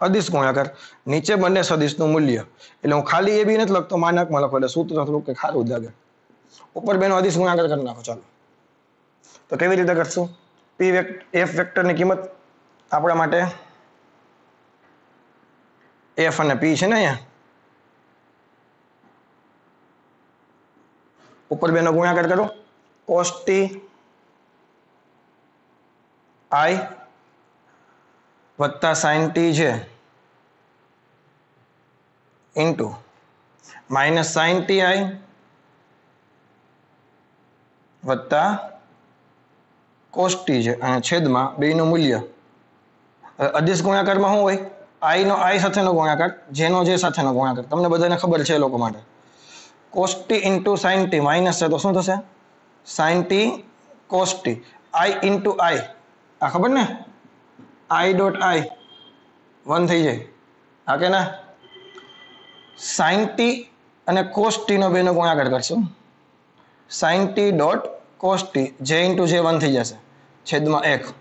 અદિશ ગુણાકાર, નીચે બંને સદિશનું મૂલ્ય. એટલે હું ખાલી એ બી નથી લખતો, માનકમાં લખો એટલે સૂત્ર થોડુંક કે ખારું લાગે. ઉપર બેનો અદિશ ગુણાકાર કરી નાખો. ચાલો તો કેવી રીતે કરશું? પી એફ વેક્ટરની કિંમત આપણા માટે એફ અને પી છે ને અહીંયા. ઉપર બેનો ગુણાકાર કરો. કોસ ટી આઈ વત્તા સાઇન ટી છે into minus sign T I વત્તા કોસ ટી છે અને છેદમાં બેનું મૂલ્ય. અદિશ ગુણાકારમાં શું હોય? આઈ નો આઈ સાથેનો ગુણાકાર, જેનો જે સાથેનો ગુણાકાર. તમને બધાને ખબર છે એ લોકો માટે. Cos t into sine t minus છે તો શું થશે? Sine t cos t. I into i, આ ખબર ને? આઈ ડોટ આઈ 1 થઈ જાય. હા કે ના? સાઇન ટી અને કોસ ટી નો બેનો ગુણાકાર કરશું. Sine t dot cos t, j into j 1 થઈ જશે છેદમાં 1.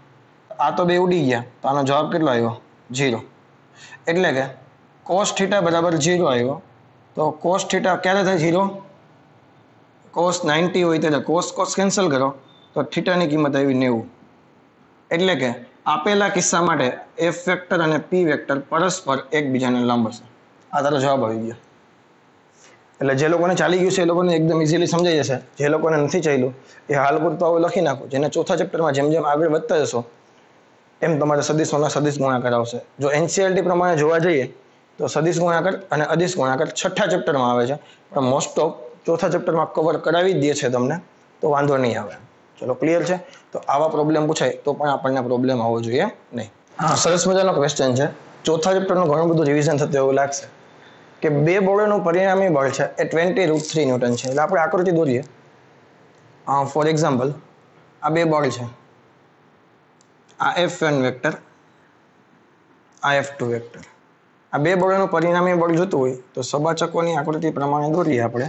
આ તો બે ઉડી ગયા તો આનો જવાબ કેટલો આવ્યો? 0. એટલે કે કોસ થીટા બરાબર 0 આવ્યો. તો કોસ થીટા ક્યારે થાય 0? કોસ 90 હોય ત્યારે કોસ કોસ કેન્સલ કરો તો થીટાની કિંમત આવી 90. એટલે કે આપેલા કિસ્સા માટે એફ વેક્ટર અને પી વેક્ટર પરસ્પર એકબીજાને લંબ હશે. આ તારો જવાબ આવી ગયો. એટલે જે લોકોને ચાલી ગયું છે એ લોકોને એકદમ ઇઝીલી સમજાઈ જશે. જે લોકોને નથી ચાલ્યું એ હાલ પૂરતું આવું લખી નાખો. જેને ચોથા ચેપ્ટરમાં જેમ જેમ આગળ વધતા જશો એમ તમારે સદિશોના સદિશ ગુણાકાર આવશે. જો એનસીઆરટી પ્રમાણે જોવા જઈએ તો સદિશ ગુણાકાર અને અદિશ ગુણાકાર છઠ્ઠા ચેપ્ટરમાં આવે છે, પણ મોસ્ટ ઓફ ચોથા ચેપ્ટરમાં કવર કરાવી જ દે છે તમને, તો વાંધો નહીં આવે. ચલો ક્લિયર છે? તો આવા પ્રોબ્લેમ પૂછાય તો પણ આપણને પ્રોબ્લેમ આવવો જોઈએ નહીં. હા, સરસ મજાનો ક્વેશ્ચન છે. ચોથા ચેપ્ટરનું ઘણું બધું રિવિઝન થતું એવું લાગશે કે બે બળોનું પરિણામી બળ છે એ 20√3 ન્યૂટન છે. એટલે આપણે આકૃતિ દોરીએ. ફોર એક્ઝામ્પલ, આ બે બળ છે. આ F1 વેક્ટર, આ F2 વેક્ટર. આ બે બળોનું પરિણામી બળ જોતું હોય તો સબાચકોની આકૃતિ પ્રમાણે દોરીએ આપણે.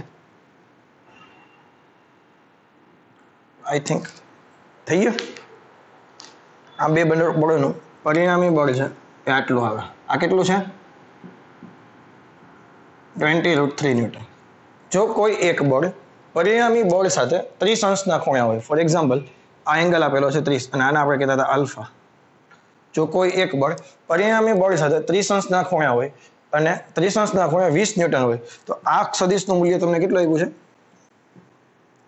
આઈ થિંક થઈ ગયું. આ બે બળોનું પરિણામી બળ છે એ આટલું આવે. આ કેટલું છે? 20√3 ન્યૂટન. જો કોઈ એક બળ પરિણામી બળ સાથે 30 અંશના ખૂણે હોય, ફોર એક્ઝામ્પલ આ એંગલ આપેલો છે 30 અને આને આપણે કહેતા હતા આલ્ફા. જો કોઈ એક બળ પરિણામી બળ સાથે 30 અંશના ખૂણે હોય અને 30 અંશના ખૂણે 20 ન્યૂટન હોય તો આ સદિશનું મૂલ્ય તમને કેટલું આપ્યું છે?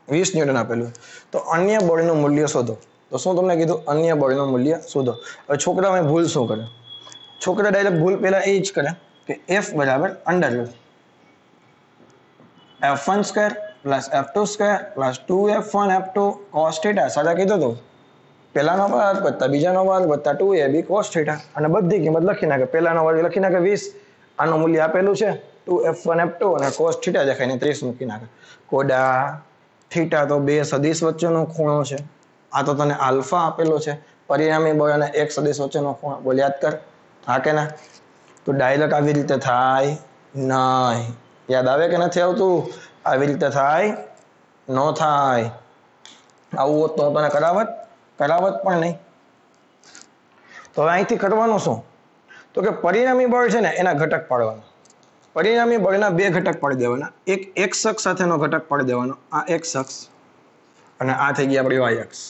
20 ન્યૂટન આપેલું. તો અન્ય બળનું મૂલ્ય શોધો. તો શું તમને કીધું? અન્ય બળનું મૂલ્ય શોધો. હવે છોકરાઓએ ભૂલ શું કરે? છોકરા ડાયરેક્ટ ભૂલ પહેલા એ જ કરે કે F બરાબર under F1 square plus F2 square plus 2F1 F2 cos theta. સાદા કીધું હતું પહેલાનો વર્ગ વત્તા બીજાનો વર્ગ વત્તા 2ab cos થીટા અને બધી કિંમત લખી નાખે. પહેલાનો વર્ગ લખી નાખે 20, આનું મૂલ્ય આપેલું છે 2F1 F2 અને cos થીટા દેખાઈને 30 મૂકી નાખે. કોડા થીટા તો બે સદિશ વચ્ચેનો ખૂણો છે. આ તો તને આલ્ફા આપેલો છે. પરિણામી બળ અને એક સદિશ વચ્ચેનો ખૂણો. બોલ યાદ કર. હા કે ના? તો ડાયરેક્ટ આવી રીતે થાય નહીં. યાદ આવે કે નથી આવતું? આવી રીતે થાય ન થાય. આવું હોત તો તને કરાવત પણ નહીં. તો હવે અહીંથી કરવાનું શું? તો કે પરિણામી બળ છે ને એના ઘટક પાડવાના. પરિણામી બળના બે ઘટક પાડી દેવાના. એક x અક્ષ સાથેનો ઘટક પાડી દેવાનો, આ x અક્ષ, અને આ થઈ ગઈ આપણી y અક્ષ.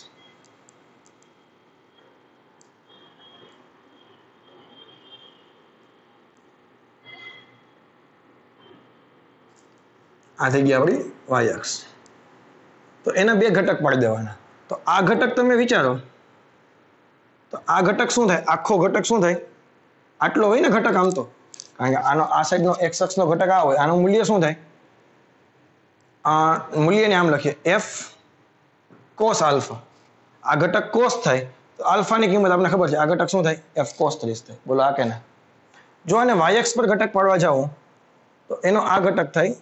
આ થઈ ગઈ આપણી y અક્ષ. તો એના બે ઘટક પાડી દેવાના. તો આ ઘટક તમે વિચારો તો આ ઘટક શું થાય? આખો ઘટક શું થાય? આટલો હોય ને ઘટક આમ તો, કારણ કે આનો આ સાઈડનો x અક્ષનો ઘટક આ હોય, આનું મૂલ્ય શું થાય? મૂલ્યને આમ લખીએ f cos આલ્ફા. આ ઘટક cos થાય તો આલ્ફાની કિંમત આપણે ખબર છે, આ ઘટક શું થાય? f cos 30 થાય. બોલો આ કે ના? જો આને yx પર ઘટક પાડવા જાઓ તો એનો આ ઘટક થાય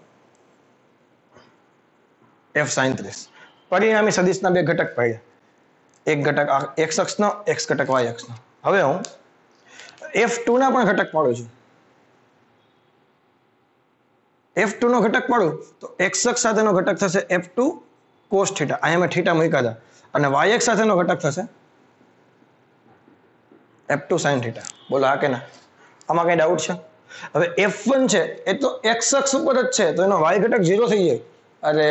f sin 30. પરિણામી સદિશના બે ઘટક પાડ્યા, એક ઘટક x અક્ષનો, એક ઘટક y અક્ષનો. હવે હું f2 ના પણ ઘટક પાડું છું. f2 નો ઘટક પાડું તો x અક્ષ સાથેનો ઘટક થશે f2 cos θ. અહીંયા મેં θ મૂક્યા હતા. અને y અક્ષ સાથેનો ઘટક થશે f2 sin θ. બોલો આ કે ના? આમાં કઈ ડાઉટ છે? હવે f1 છે એ તો x અક્ષ ઉપર જ છે, તો એનો y ઘટક 0 થઈ જાય. અરે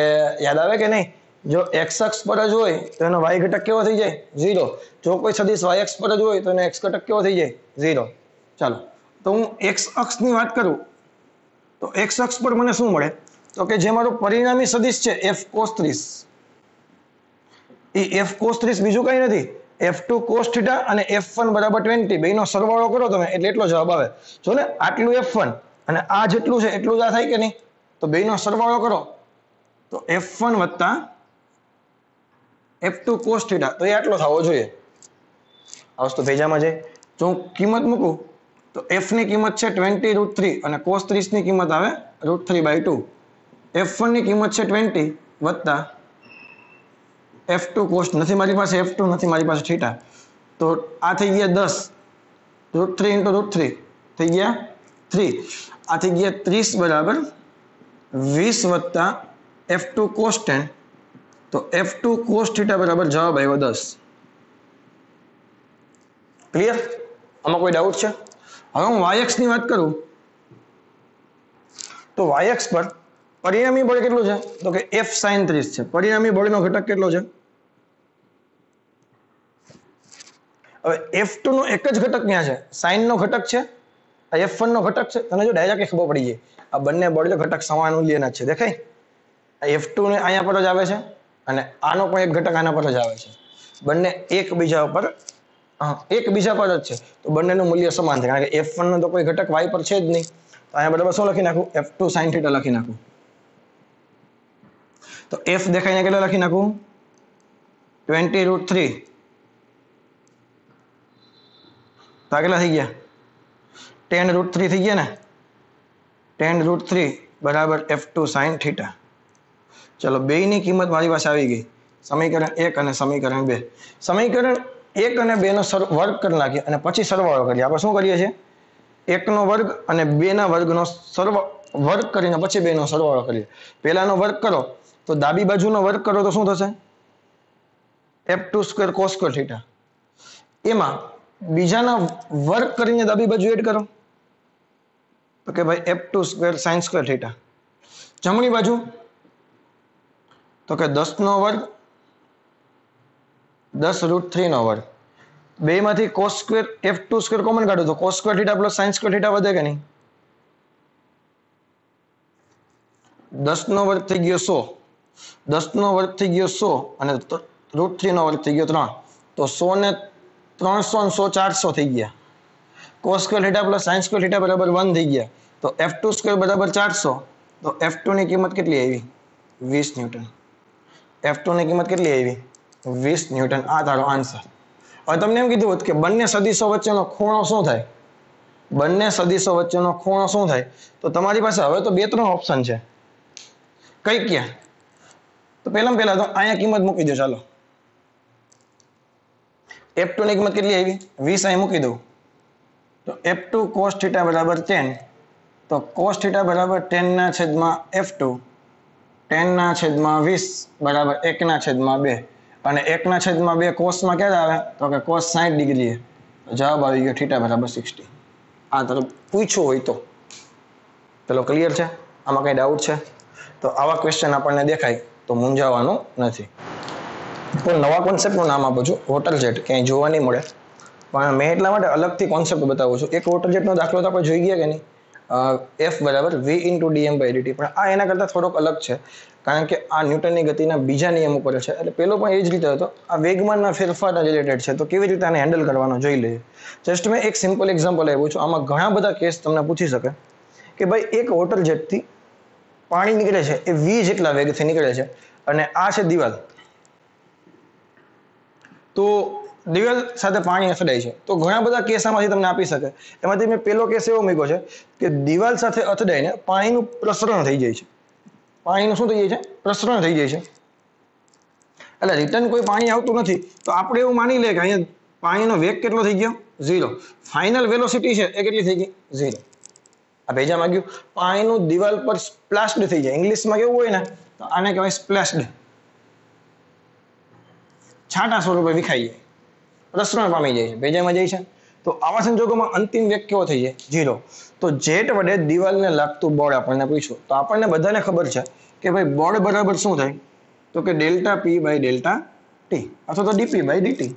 યાદ આવે કે નહીં? જો x અક્ષ પર જ હોય તો એનો y ઘટક કેવો થઈ જાય? 0. જો કોઈ સદિશ y અક્ષ પર જ હોય તો એનો x ઘટક કેવો થઈ જાય? 0. ચાલો તો હું x અક્ષની વાત કરું તો x અક્ષ પર મને શું મળે? તો કે જે મારો પરિણામી સદિશ છે f cos 30, એ f cos 30 બીજું કઈ નથી, f2 cos θ અને f1 બરાબર 20, બેનો સરવાળો કરો તમે એટલે એટલો જવાબ આવે. જો ને આટલું f1 અને આ જેટલું છે એટલું જ આ થાય કે નહીં? તો બેનો સરવાળો કરો તો f1 વત્તા f2 cos θ, તો એ આટલો થવો જોઈએ. આ વસ્તુ ભેજામાં જાય. જો હું કિંમત મૂકું તો f ની કિંમત છે 20√3 અને cos 30 ની કિંમત આવે √3/2. f1 ની કિંમત છે 20 વત્તા f2 cos, નથી મારી પાસે f2, નથી મારી પાસે θ, તો આ થઈ ગયા 10, √3 × √3 થઈ ગયા 3, આ થઈ ગયા 30 બરાબર 20 વત્તા f2 cos 10, તો f2 cos θ બરાબર જવાબ આવ્યો 10. ક્લિયર? આમાં કોઈ ડાઉટ છે? હવે હું y અક્ષની વાત કરું તો y અક્ષ પર પરિણામી બળ કેટલું છે? તો કે f sin 30 છે. પરિણામી બળનો ઘટક કેટલો છે? હવે f2 નો એક જ ઘટક ક્યાં છે? sin નો ઘટક છે, આ f1 નો ઘટક છે. તને જો ડાયરેક્ટ ખબર પડી જાય આ બંને બળનો ઘટક સમાન મૂલ્યના છે. દેખાય? આ f2 ને અહીંયા પર જ આવે છે અને આનો પણ એક ઘટક આના પર જ આવે છે. બંને એકબીજા પર જ છે, તો બંનેનું મૂલ્ય સમાન થાય. કારણ કે f1 નો તો કોઈ ઘટક y પર છે જ નહીં, તો અહીંયા બરાબર શું લખી નાખું? f2 sin θ લખી નાખું. તો f દેખાઈને કેટલો લખી નાખું? 20√3. તો આ કેટલા થઈ ગયા? 10√3 થઈ ગયા ને? 10√3 બરાબર f2 sin θ. ચલો બેયની કિંમત મારી પાસે આવી ગઈ. સમીકરણ 1 અને સમીકરણ 2. સમીકરણ 1 અને 2 નો વર્ગ કરી નાખીએ અને પછી સરવાળો કરીએ. આપણે શું કરીએ છીએ? 1 નો વર્ગ અને 2 ના વર્ગનો વર્ગ કરીને પછી 2 નો સરવાળો કરીએ. પહેલાનો વર્ગ કરો તો ડાબી બાજુનો વર્ગ કરો તો શું થશે? f2² cos² θ. એમાં બીજાના વર્ગ કરીને ડાબી બાજુ એડ કરો તો કે ભાઈ f2² sin² θ. જમણી બાજુ તો કે 10 નો વર્ગ 10√3 નો વર્ગ. બેમાંથી cos² f2² કોમન કાઢો તો cos² θ પ્લસ sin² θ વધે કે નહીં? 10 નો વર્ગ થઈ ગયો 100, 10 નો વર્ગ થઈ ગયો 100 અને √3 નો વર્ગ થઈ ગયો 3, તો 100 ને 300 અને 100 400 થઈ ગયા. cos² θ પ્લસ sin² θ બરાબર 1 થઈ ગયા. તો f2² બરાબર 400, તો f2 ની કિંમત કેટલી આવી? 20 ન્યૂટન. f2 ની કિંમત કેટલી આવી? 20 ન્યૂટન. આ તારો આન્સર. હવે તમને એમ કીધું હોત કે બંને સદિશો વચ્ચેનો ખૂણો શું થાય? બંને સદિશો વચ્ચેનો ખૂણો શું થાય? તો તમારી પાસે હવે તો 2-3 ઓપ્શન છે. કઈ ક્યાં? તો પહેલા તો અહીંયા કિંમત મૂકી દો. ચાલો f2 ની કિંમત કેટલી આવી? 20 અહીં મૂકી દઉં તો f2 cos θ બરાબર 10, તો cos θ બરાબર 10/f2, 10/20 બરાબર 1/2, અને 1/2 cosમાં ક્યારે આવે? તો કે cos 60 ડિગ્રીએ. જવાબ આવી ગયો θ બરાબર 60. આ તરફ પૂછ્યું હોય તો. ચલો ક્લિયર છે? આમાં કઈ ડાઉટ છે? તો આવા ક્વેશ્ચન આપણને દેખાય તો મૂંઝાવાનું નથી. કોઈ નવા કોન્સેપ્ટનું નામ આપું છું, વોટર જેટ. ક્યાંય જોવા નહીં મળે, પણ મેં એટલા માટે અલગથી કોન્સેપ્ટ બતાવું છું. એક વોટર જેટનો દાખલો તો આપણે જોઈ ગયા કે નહીં? એફ બરાબર વી ઇન્ટુ ડીએમ બાય ડીટી. પણ આ એના કરતાં થોડોક અલગ છે, કારણ કે આ ન્યૂટનની ગતિના બીજા નિયમ ઉપર છે. એટલે પેલો પણ એ જ રીતે હતો, આ વેગમાનના ફેરફારના રિલેટેડ છે. તો કેવી રીતે આને હેન્ડલ કરવાનો જોઈ લઈએ. જસ્ટ મેં એક સિમ્પલ એક્ઝામ્પલ આપ્યું છું. આમાં ઘણા બધા કેસ તમને પૂછી શકે કે ભાઈ એક વોટર જેટથી પાણી નીકળે છે એ વી જેટલા વેગથી નીકળે છે, અને આ છે દિવાલ. તો દિવાલ સાથે પાણી અથડાય છે. તો ઘણા બધા કેસ આમાંથી તમને આપી શકે. એમાંથી મેં પેલો કેસ એવો મૂક્યો છે કે દિવાલ સાથે અથડાઈને પાણીનું પ્રસરણ થઈ જાય છે. પાણીનું શું થઈ જાય છે? પ્રસરણ થઈ જાય છે. એટલે રિટર્ન કોઈ પાણી આવતું નથી. તો આપણે એવું માની લઈએ કે અહીંયા પાણીનો વેગ કેટલો થઈ ગયો? 0. ફાઇનલ વેલોસિટી છે એ કેટલી થઈ ગઈ? 0. આ ભેજામાં ગયું. પાણીનું દિવાલ પર સ્પ્લાશ્ડ થઈ જાય. ઇંગ્લિશમાં કેવું હોય ને, તો આને કહેવાય સ્પ્લેશ્ડ. છાંટા સ્વરૂપે વિખાઈ જાય, પ્રસરણ પામી જાય છે, ભેજામાં જાય છે. તો આવા સંજોગોમાં અંતિમ વેગ કેવો થઈ જાય? 0. તો જેટ વડે દિવાલને લાગતું બળ આપણને પૂછ્યું. તો આપણને બધાને ખબર છે કે ભાઈ બળ બરાબર શું થાય? તો કે delta P by delta T, અથવા તો DP by DT.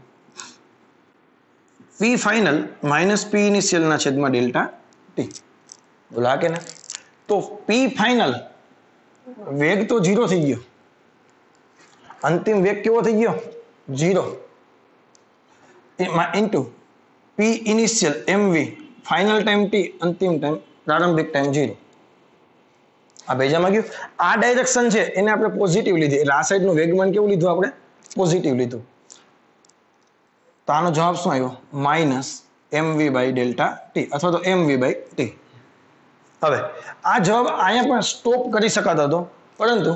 P final minus P ઇનિશિયલના છેદમાં ડેલ્ટા ટી. બોલા કે ના? તો પી ફાઇનલ વેગ તો 0 થઈ ગયો. અંતિમ વેગ કેવો થઈ ગયો? 0 into P initial MV final time T, અંતિમ ટાઈમ પ્રારંભિક ટાઈમ 0. આ ભેજામાં ગયું. આ ડાયરેક્શન છે એને આપણે પોઝિટિવ લીધી, એટલે આ સાઈડનું વેગમાન કેવું લીધું? આપણે પોઝિટિવ લીધું. તો આનો જવાબ શું આવ્યો? Minus mv by delta T, અથવા તો એમવી બાય ટી. હવે આ જવાબ અહીંયા પણ સ્ટોપ કરી શકાતો હતો, પરંતુ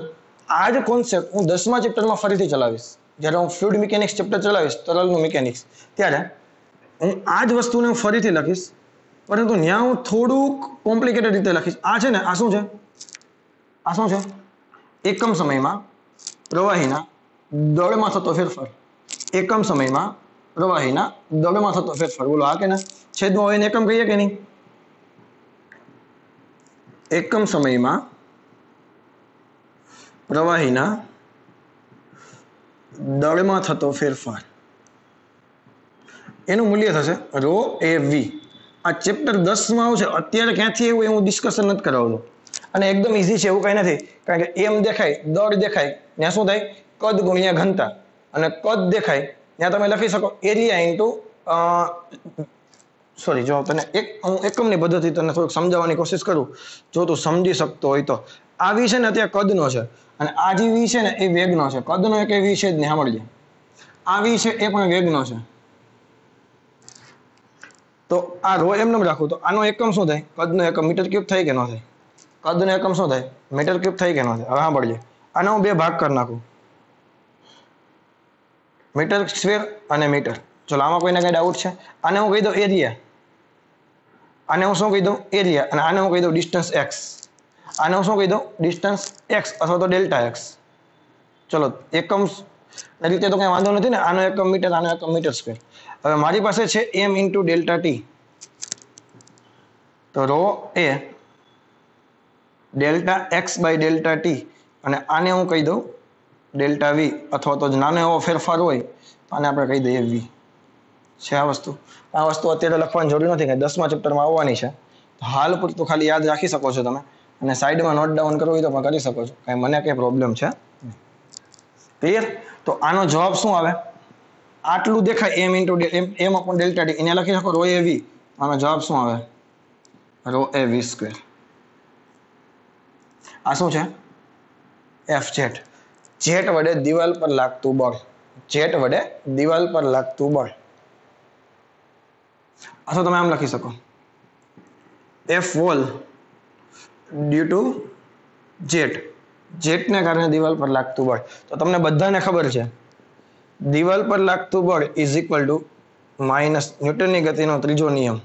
આ જ કોન્સેપ્ટ હું 10મા ચેપ્ટરમાં ફરીથી ચલાવીશ. જ્યારે હું ફ્લુઇડ મિકેનિક્સ ચેપ્ટર ચલાવીશ, તરલનું મિકેનિક્સ, ત્યારે હું આ જ વસ્તુને ફરીથી લખીશ, પરંતુ ત્યાં હું થોડુંક કોમ્પ્લિકેટેડ રીતે લખીશ. આ છે ને, આ શું છે? આ શું છે? એકમ સમયમાં પ્રવાહીના દળમાં થતો ફેરફાર. એકમ સમયમાં પ્રવાહીના દળમાં થતો ફેરફાર. બોલો હા કે ના? છેદમાં હોય ને એકમ કહીએ કે નહીં? એકમ સમયમાં પ્રવાહીના દળમાં થતો ફેરફાર, એનું મૂલ્ય થશે રો એ વી. આ ચેપ્ટર 10માં આવશે. અત્યારે ક્યાંથી એવું હું ડિસ્કશન નથી કરાવતો, અને એકદમ ઈઝી છે, એવું કંઈ નથી. કારણ કે એમ દેખાય, દળ દેખાય, ત્યાં શું થાય? કદ ગુણ્યા ઘનતા. અને કદ દેખાય ત્યાં તમે લખી શકો એરિયા ઇન્ટુ સોરી, જો તને હું એકમની પદ્ધતિ તને થોડુંક સમજાવવાની કોશિશ કરું, જો તું સમજી શકતો હોય તો. આ વી છે ને અત્યારે કદનો છે, અને આ જે વી છે ને એ વેગનો છે. કદનો એક વી છે જ નહીં, સાંભળજે. આ વી છે એ પણ વેગનો છે. તો આ રો એમને રાખું તો આનો એકમ શું થાય? કદનો એકમ મીટર ક્યુબ થાય કે ન થાય? કદનો એકમ શું થાય? મીટર ક્યુબ થાય કે ન થાય? હવે સાંભળજે. આનો હું 2 ભાગ કરી નાખું, મીટર સ્ક્વેર અને મીટર. ચલો, આમાં કોઈને કઈ ડાઉટ છે? આને હું કહી દઉં એરિયા, આને હું શું કહી દઉં? એરિયા. અને આને હું કહી દઉં ડિસ્ટન્સ એક્સ. આને હું શું કહી દઉં? ડિસ્ટન્સ એક્સ, અથવા તો ડેલ્ટા એક્સ. ચલો, એકમ રીતે તો કઈ વાંધો નથી ને? આનો એકમ મીટર, આનો એકમ મીટર સ્ક્વેર. હવે મારી પાસે છે એમ ઇન્ટુ ડેલ્ટા ટી. તો rho A delta x by delta t, અને આને હું કહી દઉં ડેલ્ટા વી, અથવા તો નાનો એવો ફેરફાર હોય તો આને આપણે કહી દઈએ વી. છે આ વસ્તુ. આ વસ્તુ અત્યારે લખવાની જરૂર નથી, કે 10મા ચેપ્ટરમાં આવવાની છે. હાલ પૂરતું ખાલી યાદ રાખી શકો છો તમે, અને સાઈડમાં નોટ ડાઉન કરવું હોય તો પણ કરી શકો છો. કાંઈ મને કંઈ પ્રોબ્લેમ છે? ક્લિયર? તો આનો જવાબ શું આવે? આટલું દેખાય M into M upon delta T, એને લખી શકો રો એ વી. આનો જવાબ શું આવે? રો એ વી સ્ક્વેર. આ શું છે? F jet. જેટ વડે દિવાલ પર લાગતું બળ. જેટ વડે દિવાલ પર લાગતું બળ. અથવા તમે આમ લખી શકો F wall due to jet. જેટને કારણે દિવાલ પર લાગતું બળ. તો તમને બધાને ખબર છે દિવાલ પર લાગતું બળ ઇઝ ઇક્વલ ટુ માઇનસ ન્યૂટનની ગતિનો ત્રીજો નિયમ.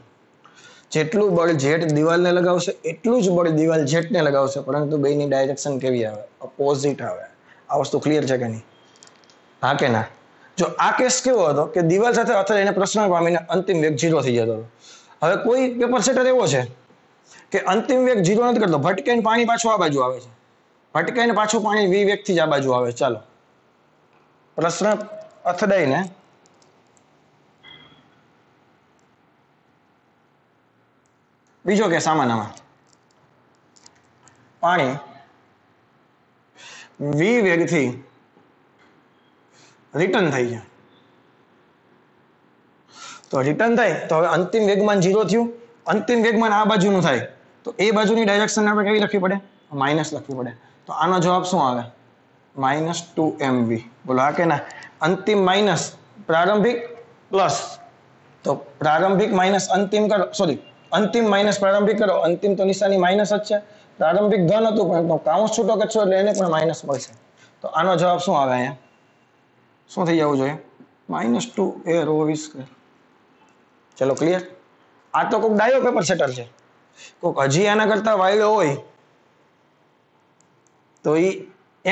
જેટલું બળ જેટ દિવાલને લગાવશે એટલું જ બળ દિવાલ જેટને લગાવશે, પરંતુ બેની ડાયરેક્શન કેવી આવે? અપોઝિટ આવે. આ વસ્તુ ક્લિયર છે કે નહીં? હા કે ના? જો આ કેસ કેવો હતો કે દિવાલ સાથે અથડાઈને પ્રસરણ પામીને અંતિમ વેગ 0 થઈ જતો હતો. હવે કોઈ પેપર સેટર એવો છે કે અંતિમ વેગ 0 નથી કરતો, ભટકાઈને પાણી પાછું આ બાજુ આવે છે, ભટકાઈને પાછું પાણી વી વેગથી જ આ બાજુ આવે. ચાલો, પ્રસરણ અથડાઈને બીજો કેસ આમાં. પાણી v વેગથી રિટર્ન થઈ છે. તો રિટર્ન થાય તો હવે અંતિમ વેગમાન 0 થયું. અંતિમ વેગમાન આ બાજુનું થાય તો એ બાજુની ડાયરેક્શન આપણે કેવી લખવી પડે? માઇનસ લખવી પડે. તો આનો જવાબ શું આવે? -2mv. બોલો હા કે ના? અંતિમ માઇનસ પ્રારંભિક પ્લસ, તો પ્રારંભિક માઇનસ અંતિમ કરો, સોરી અંતિમ માઇનસ પ્રારંભિક કરો. અંતિમ તો નિશાની માઇનસ જ છે. પ્રારંભિક ધન હતું પણ કાઉન્સ છૂટો કરશો એટલે એને પણ માઇનસ મળશે. તો આનો જવાબ શું આવે? અહીંયા શું થઈ જવું જોઈએ? -2a rho v square. ચલો ક્લિયર? આ તો કોઈક ડાયો પેપર સેટર છે. કોઈક હજી આના કરતા વાયડો હોય તો એ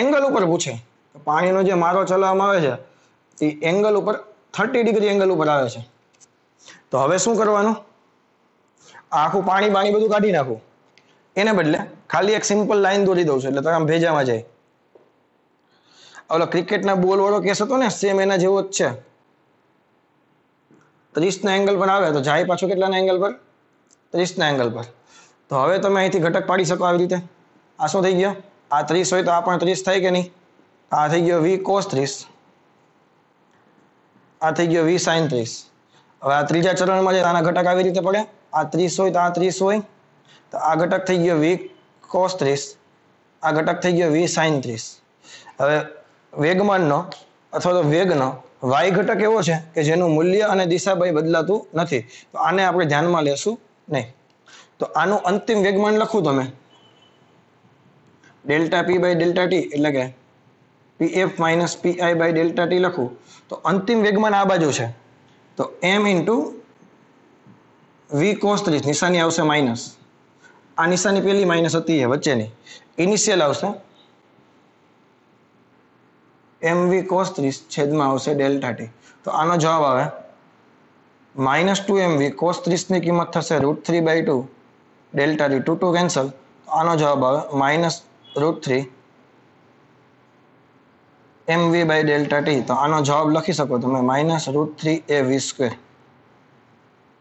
એંગલ ઉપર પૂછે. પાણીનો જે મારો ચલાવવામાં આવે છે એ એંગલ ઉપર 30 ડિગ્રી એંગલ ઉપર આવે છે. તો હવે શું કરવાનું? આખું પાણી બધું કાઢી નાખું. એને બદલે ખાલી એક સિમ્પલ લાઈન દોરી દઉં છું એટલે તમે આમ ભેજામાં જાય. ઓલો ક્રિકેટના બોલ વાળો કેસ હતો ને, સેમ એના જેવો જ છે. 30 ના એંગલ પર આવે તો જાય પાછો કેટલાના એંગલ પર? 30 ના એંગલ પર. તો હવે તમે અહીંથી ઘટક પાડી શકો આવી રીતે. આ શું થઈ ગયો? આ 30 હોય તો આ પણ 30 થાય કે નહીં? આ થઈ ગયો v cos 30, આ થઈ ગયો v sin 30. હવે આ ત્રીજા ચરણમાં જે આના ઘટક આવી રીતે પડે, આ 30 હોય તો આ 30 હોય તો આ ઘટક થઈ ગયો v cos 30, આ ઘટક થઈ ગયો v sin 30. હવે વેગમાનનો અથવા તો વેગનો y ઘટક એવો છે કે જેનું મૂલ્ય અને દિશા બદલાતું નથી, તો આને આપણે ધ્યાનમાં લેશું નહીં. તો આનું અંતિમ વેગમાન લખું તમે delta p by delta t એટલે કે pf minus pi by delta t લખું તો અંતિમ વેગમાન આ બાજુ છે તો m ઇન્ટુ v cos 30, નિશાની આવશે માઇનસ. આ નિશાની પેલી માઇનસ હતી વચ્ચેની, ઇનિશિયલ આવશે mv cos 30 છેદમાં આવશે ડેલ્ટા t. તો આનો જવાબ આવે -2mv cos 30 ની કિંમત થશે √3/2 ડેલ્ટા t, 2 2 કેન્સલ. આનો જવાબ આવે -√3 mv બાય ડેલ્ટા t. તો આનો જવાબ લખી શકો તમે -√3av સ્ક્વેર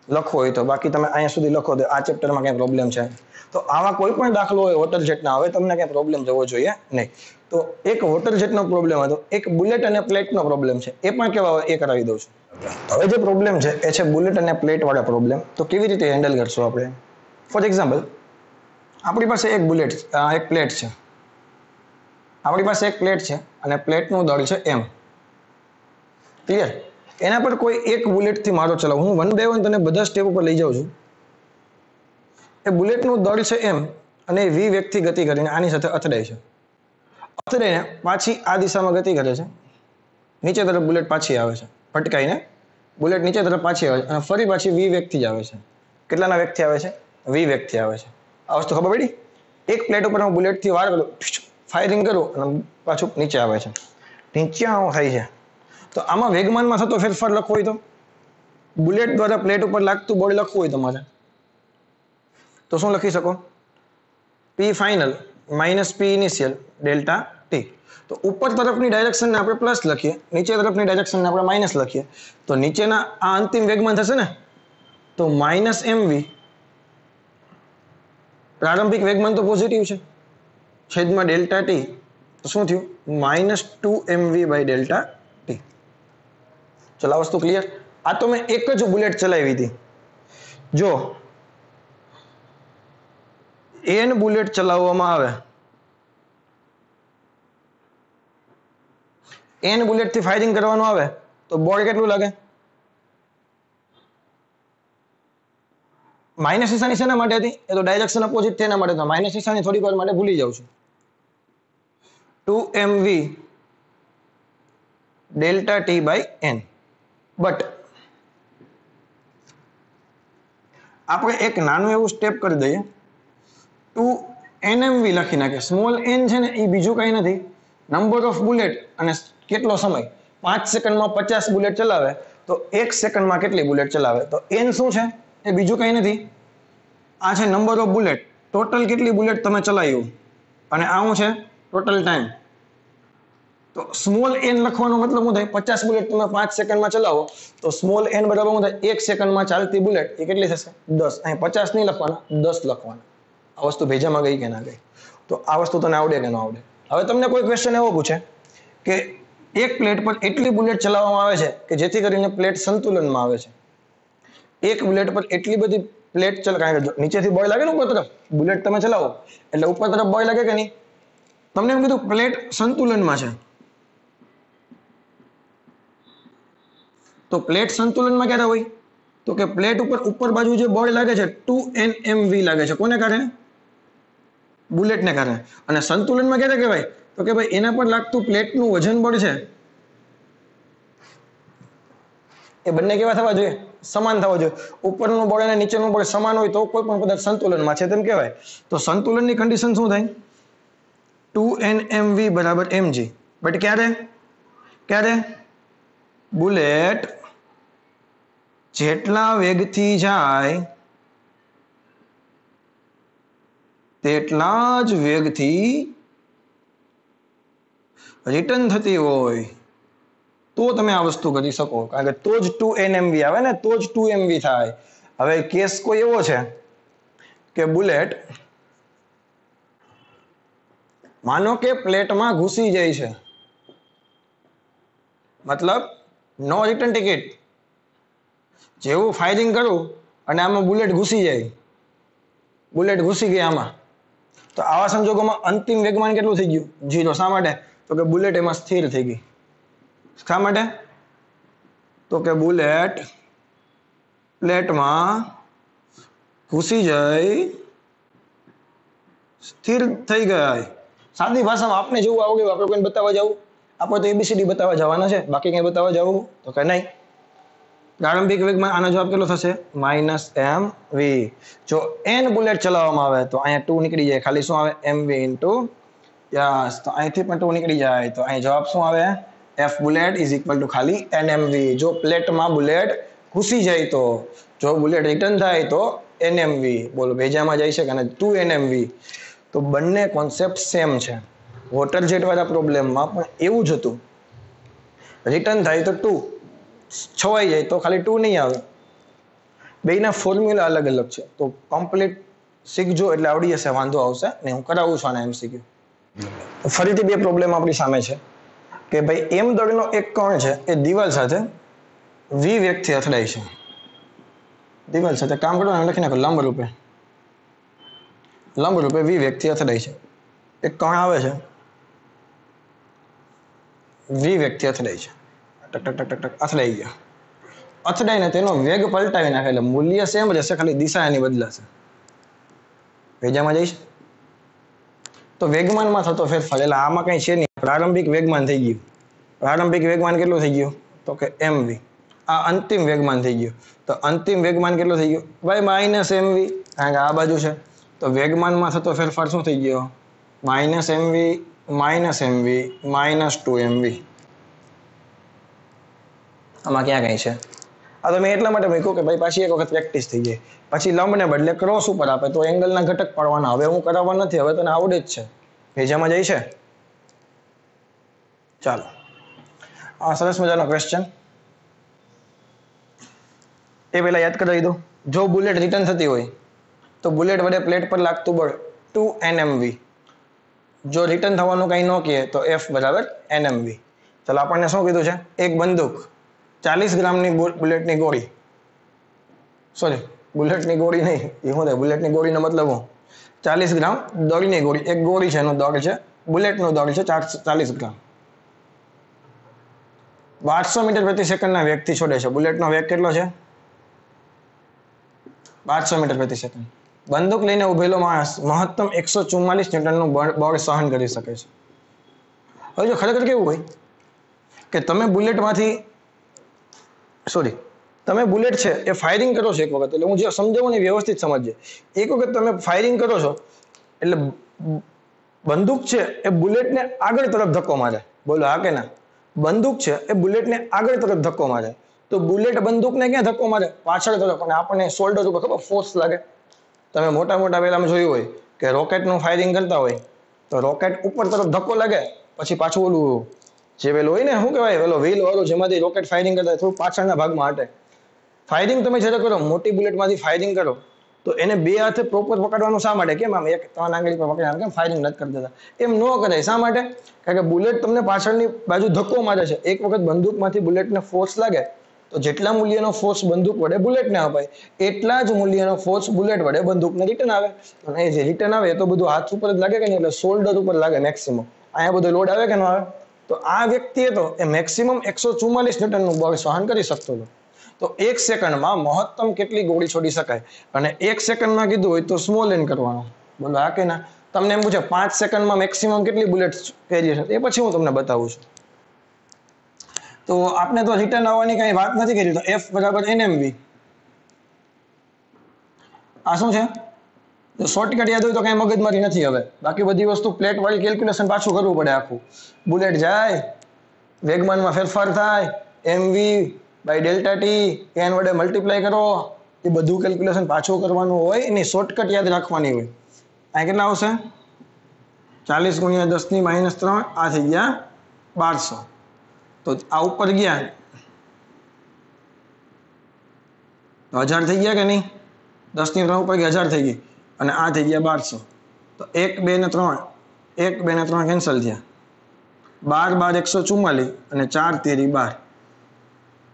લખો હોય તો. બાકી તમે અહીંયા સુધી લખો તો આ ચેપ્ટરમાં કઈ પ્રોબ્લેમ છે. તો આવા કોઈ પણ દાખલો હોય વોટર જેટના, હવે તમને કઈ પ્રોબ્લેમ જવો જોઈએ નહીં. તો એક વોટર જેટનો પ્રોબ્લેમ હતો, એક બુલેટ અને પ્લેટનો પ્રોબ્લેમ છે, એ પણ કેવા હોય એ કરાવી દઉં છું. હવે જે પ્રોબ્લેમ છે એ છે બુલેટ અને પ્લેટ વાળા પ્રોબ્લેમ. તો કેવી રીતે હેન્ડલ કરશું આપણે? ફોર એક્ઝામ્પલ, આપણી પાસે એક પ્લેટ છે. આપણી પાસે એક પ્લેટ છે અને પ્લેટનું દળ છે m. ક્લિયર? એના પર કોઈ એક બુલેટથી મારો ચલાવ, હું 1 by 1 તને બધા સ્ટેપ ઉપર લઈ જાઉં છું. એ બુલેટનું દળ છે m અને v વેગથી ગતિ કરીને આની સાથે અથડાય છે. અથડાઈને પાછી આ દિશામાં ગતિ કરે છે, નીચે તરફ બુલેટ પાછી આવે છે, ભટકાઈને બુલેટ નીચે તરફ પાછી આવે છે અને ફરી પાછી v વેગથી જ આવે છે. કેટલાના વેગથી આવે છે? v વેગથી આવે છે. આ વસ્તુ ખબર પડી? એક પ્લેટ ઉપર હું બુલેટથી વાર કરું, ફાયરિંગ કરું અને પાછું નીચે આવે છે, નીચે આવું થાય છે. તો આમાં વેગમાનમાં થતો ફેરફાર લખવો હોય તો, બુલેટ દ્વારા પ્લેટ ઉપર લાગતું બળ લખવું હોય તમારે તો શું લખી શકો? p final minus p initial delta t. તો ઉપર તરફની ડાયરેક્શનને આપણે પ્લસ લખીએ, નીચે તરફની ડાયરેક્શનને આપણે માઇનસ લખીએ. તો નીચેના આ અંતિમ વેગમાન થશે ને, તો -mv પ્રારંભિક વેગમાન તો પોઝિટિવ છે છેદમાં ડેલ્ટા t. તો શું થયું? -2mv by delta t. ચલો આ વસ્તુ ક્લિયર? આ તો મેં એક જ બુલેટ ચલાવી હતી. જો n બુલેટ ચલાવવામાં આવે, n બુલેટ થી ફાયરિંગ કરવાનું આવે તો બળ કેટલું લાગે? માઇનસ નિશાની શેના માટે હતી? એ તો ડાયરેક્શન અપોઝિટ તેના માટે. તો માઇનસ નિશાની થોડીક વાર માટે ભૂલી જાઉં છું. 2mv delta t by n. But આપણે એક નાનું એવું સ્ટેપ કરી દઈએ, 2nmv લખી નાખીએ. સ્મોલ n છે ને એ બીજું કઈ નથી, નંબર ઓફ બુલેટ અને કેટલો સમય. 5 સેકન્ડમાં 50 બુલેટ ચલાવે તો 1 સેકન્ડમાં કેટલી બુલેટ ચલાવે? તો n શું છે? એ બીજું કઈ નથી, આ છે નંબર ઓફ બુલેટ, ટોટલ કેટલી બુલેટ તમે ચલાવ્યું, અને આ શું છે? Total time. તો સ્મોલ n લખવાનો મતલબ શું થાય? 50 બુલેટ તમે 5 સેકન્ડમાં ચલાવો તો સ્મોલ n બરાબર શું થાય? 1 સેકન્ડમાં ચાલતી બુલેટ એ કેટલી થશે? 10. અહીં 50 નહીં લખવાના, 10 લખવાના. આ વસ્તુ ભેજામાં ગઈ કે ના ગઈ? તો આ વસ્તુ તને આવડે કે ન આવડે? હવે તમને કોઈ ક્વેશ્ચન એવો પૂછે કે એક પ્લેટ પર એટલી બુલેટ ચલાવવામાં આવે છે કે જેથી કરીને પ્લેટ સંતુલનમાં આવે છે. એક બુલેટ પર એટલી બધી પ્લેટ કારણ કે નીચેથી બોય લાગે ને ઉપર તરફ, બુલેટ તમે ચલાવો એટલે ઉપર તરફ બોય લાગે કે નહીં? તમને એમ કીધું પ્લેટ સંતુલનમાં છે, તો પ્લેટ સંતુલનમાં ક્યારે હોય? તો કે પ્લેટ ઉપર બાજુ જે બોય લાગે છે 2nmv લાગે છે. કોને કારણે? બુલેટને કારણે. અને સંતુલનમાં ક્યારે કહેવાય? તો કે ભાઈ એના પર લાગતું પ્લેટનું વજન બળ છે એ બંને કેવા થવા જોઈએ? સમાન થવા જોઈએ. ઉપરનું બળ અને નીચેનું બળ સમાન હોય તો કોઈ પણ પદાર્થ સંતુલનમાં છે તેમ કહેવાય. તો સંતુલનની કન્ડિશન શું થાય? 2nmv બરાબર mg. બટ ક્યારે? બુલેટ જેટલા વેગથી જાય તેટલા જ વેગથી રિટર્ન થતી હોય તો તમે આ વસ્તુ કરી શકો. કારણ કે તો જ 2nmv આવે ને, તો જ 2mv થાય. હવે કેસ કોઈ એવો છે કે બુલેટ માનો કે પ્લેટમાં ઘૂસી જાય છે, મતલબ નો રિટર્ન ટિકિટ. જેવું ફાયરિંગ કરું અને આમાં બુલેટ ઘૂસી જાય, બુલેટ ઘૂસી ગઈ આમાં, તો આવા સંજોગોમાં અંતિમ વેગમાન કેટલું થઈ ગયું? 0. શા માટે? તો કે બુલેટ એમાં સ્થિર થઈ ગઈ. શા માટે? તો કે બુલેટ પ્લેટમાં ઘૂસી જઈ સ્થિર થઈ ગઈ. સાદી ભાષામાં આપણે જેવું આવડ્યું આપણે કોઈને બતાવવા જવું? આપણે તો એબીસીડી બતાવવા જવાના છે, બાકી કઈ બતાવવા જવું તો કે નહીં. પ્રારંભિક વેગમાં આનો જવાબ કેટલો થશે? -mv. જો n બુલેટ ચલાવવામાં આવે તો અહીંયા 2 નીકળી જાય, ખાલી શું આવે? mv into yes. તો અહીંથી પણ 2 નીકળી જાય તો અહીં જવાબ શું આવે? f bullet is equal two ખાલી nmv. જો પ્લેટમાં બુલેટ ઘૂસી જાય તો, જો બુલેટ રિટર્ન થાય તો nmv. બોલો ભેજામાં જાય છે કે 2nmv. તો બંને કોન્સેપ્ટ સેમ છે. વોટર જેટ વાળા પ્રોબ્લેમમાં પણ એવું જ હતું. રિટર્ન થાય તો 2, છવાઈ જાય તો ખાલી 2 નહીં આવે. બેયના ફોર્મ્યુલા અલગ અલગ છે. તો કમ્પ્લીટ શીખજો એટલે આવડી જશે, વાંધો આવશે ને. હું કરાવું છું આના MCQ. ફરીથી બે પ્રોબ્લેમ આપણી સામે છે કે ભાઈ m દળનો એક કણ છે એ દિવાલ સાથે v વેગથી અથડાય છે. દિવાલ સાથે કામ કરો ને લખી નાખો લંબ રૂપે v વેગથી અથડાય છે. એક કણ આવે છે, v વેગથી અથડાય છે, ટક ટક ટક ટક અથડાઈ ગયા. અથડાઈને તેનો વેગ પલટાવી નાખે એટલે મૂલ્ય સેમ રહેશે, ખાલી દિશા એની બદલાશે. ભેજામાં જઈશ તો વેગમાનમાં થતો ફેરફાર એટલે આમાં કઈ છે નહીં. પ્રારંભિક વેગમાન થઈ ગયું. પ્રારંભિક વેગમાન કેટલું થઈ ગયું? તો કે mv. આ અંતિમ વેગમાન થઈ ગયું. તો અંતિમ વેગમાન કેટલું થઈ ગયું? ભાઈ -mv. કારણ કે આ બાજુ છે તો વેગમાનમાં થતો ફેરફાર શું થઈ ગયો? -mv -2mv. આમાં ક્યાં કઈ છે? આ તો મેં એટલા માટે મૂક્યું કે ભાઈ પાછી એક વખત પ્રેક્ટિસ થઈ જાય. પછી લંબને બદલે ક્રોસ ઉપર આપે તો એંગલના ઘટક પાડવાના. હવે હું કરાવવા નથી, હવે તને આવડે જ છે. ભેજામાં જાય છે? ચાલો, આ સરસ મજાનો ક્વેશ્ચન એ પહેલા યાદ કરાવી દો. જો બુલેટ રિટર્ન થતી હોય તો બુલેટ વડે પ્લેટ પર લાગતું બળ 2nmv. જો રિટર્ન થવાનું કંઈ ન કહે તો f બરાબર nmv. ચાલો, આપણને શું કીધું છે? એક બંદૂક 40 ગ્રામની બુલેટની ગોળી, સોરી બુલેટની ગોળી નહીં, એ શું થાય? બુલેટની ગોળીનો મતલબ હું 40 ગ્રામ દળની ગોળી. એક ગોળી છે એનું દળ છે, બુલેટનું દળ છે 40 ગ્રામ. 1200 મીટર પ્રતિ સેકન્ડના વેગથી છોડે છે. બુલેટનો વેગ કેટલો છે? 1200 મીટર પ્રતિ સેકન્ડ. બંદૂક લઈને ઉભેલો માણસ મહત્તમ 144 ન્યૂટનનું બળ સહન કરી શકે છે. હવે જો ખરેખર કેવું હોય કે તમે બુલેટ છે એ ફાયરિંગ કરો છો એક વખત, એટલે હું જે સમજાવું ને વ્યવસ્થિત સમજજે. એક વખત તમે ફાયરિંગ કરો છો એટલે બંદૂક છે એ બુલેટને આગળ તરફ ધક્કો મારે. બોલો હા કે ના? બંદૂક છે એ બુલેટને આગળ તરફ ધક્કો મારે તો બુલેટ બંદૂકને ક્યાં ધક્કો મારે? પાછળ તરફ. અને આપણને શોલ્ડર ઉપર ખબર ફોર્સ લાગે. તમે મોટા પહેલામાં જોયું હોય કે રોકેટનું ફાયરિંગ કરતા હોય તો રોકેટ ઉપર તરફ ધક્કો લાગે, પછી પાછું ઓલું જે પેલું હોય ને શું કહેવાય, પેલો વ્હીલ વાળું જેમાંથી રોકેટ ફાયરિંગ કરતા થોડું પાછળના ભાગમાં હટે. ફાયરિંગ તમે જ્યારે કરો મોટી બુલેટમાંથી ફાયરિંગ કરો તો એને બે હાથે પ્રોપર પકડવાનું શા માટે? કેમ આમ એક ત્રણ આંગળી પર પકડ્યા કેમ ફાયરિંગ નથી કરી દેતા? એમ ન કરાય. શા માટે? કારણ કે બુલેટ તમને પાછળની બાજુ ધક્કો મારે છે. એક વખત બંદૂકમાંથી બુલેટને ફોર્સ લાગે તો જેટલા મૂલ્યનો ફોર્સ બંદૂક વડે બુલેટને અપાય એટલા જ મૂલ્યનો ફોર્સ બુલેટ વડે બંદૂકને રિટર્ન આવે. અને એ જે રિટર્ન આવે એ તો બધું હાથ ઉપર જ લાગે કે નહીં, એટલે શોલ્ડર ઉપર લાગે મેક્સિમમ. અહીંયા બધો લોડ આવે કે ન આવે? તો આ વ્યક્તિ હતો એ મેક્સિમમ 144 ન્યૂટનનું બળ સહન કરી શકતો હતો. તો 1 સેકન્ડમાં મહત્તમ કેટલી ગોળી છોડી શકાય? અને 1 સેકન્ડમાં કીધું હોય તો સ્મોલ એન કરવાનો. બોલો હા કે ના? તમને એમ પૂછે 5 સેકન્ડમાં મેક્સિમમ કેટલી બુલેટ કેરી છે, એ પછી હું તમને બતાવું છું. તો આપણે તો રિટર્ન આવવાની કઈ વાત નથી કરી. તો F બરાબર NMV. આ શું છે? તો શોર્ટકટ યાદ હોય તો કઈ મગજમારી નથી. હવે બાકી બધી વસ્તુ પ્લેટ વાળી કેલ્ક્યુલેશન પાછું કરવું પડે આખું. બુલેટ જાય, વેગમાનમાં ફેરફાર થાય, MV by delta t n વડે મલ્ટીપ્લાય કરો, એ બધું કેલ્ક્યુલેશન પાછું કરવાનું હોય. એની શોર્ટકટ યાદ રાખવાની હોય. આ કેટલા આવશે? 40 ગુણ્યા 10 ની -3. આ થઈ ગયા 1200. તો આ ઉપર ગયા 1000 થઈ ગયા કે નહીં? 10 ની 3 ઉપર 1000 થઈ ગઈ. અને આ થઈ ગયા 1200. તો 1 2 ને 3, 1 2 ને 3 કેન્સલ થયા. 12 144 અને 4 તેરી 12.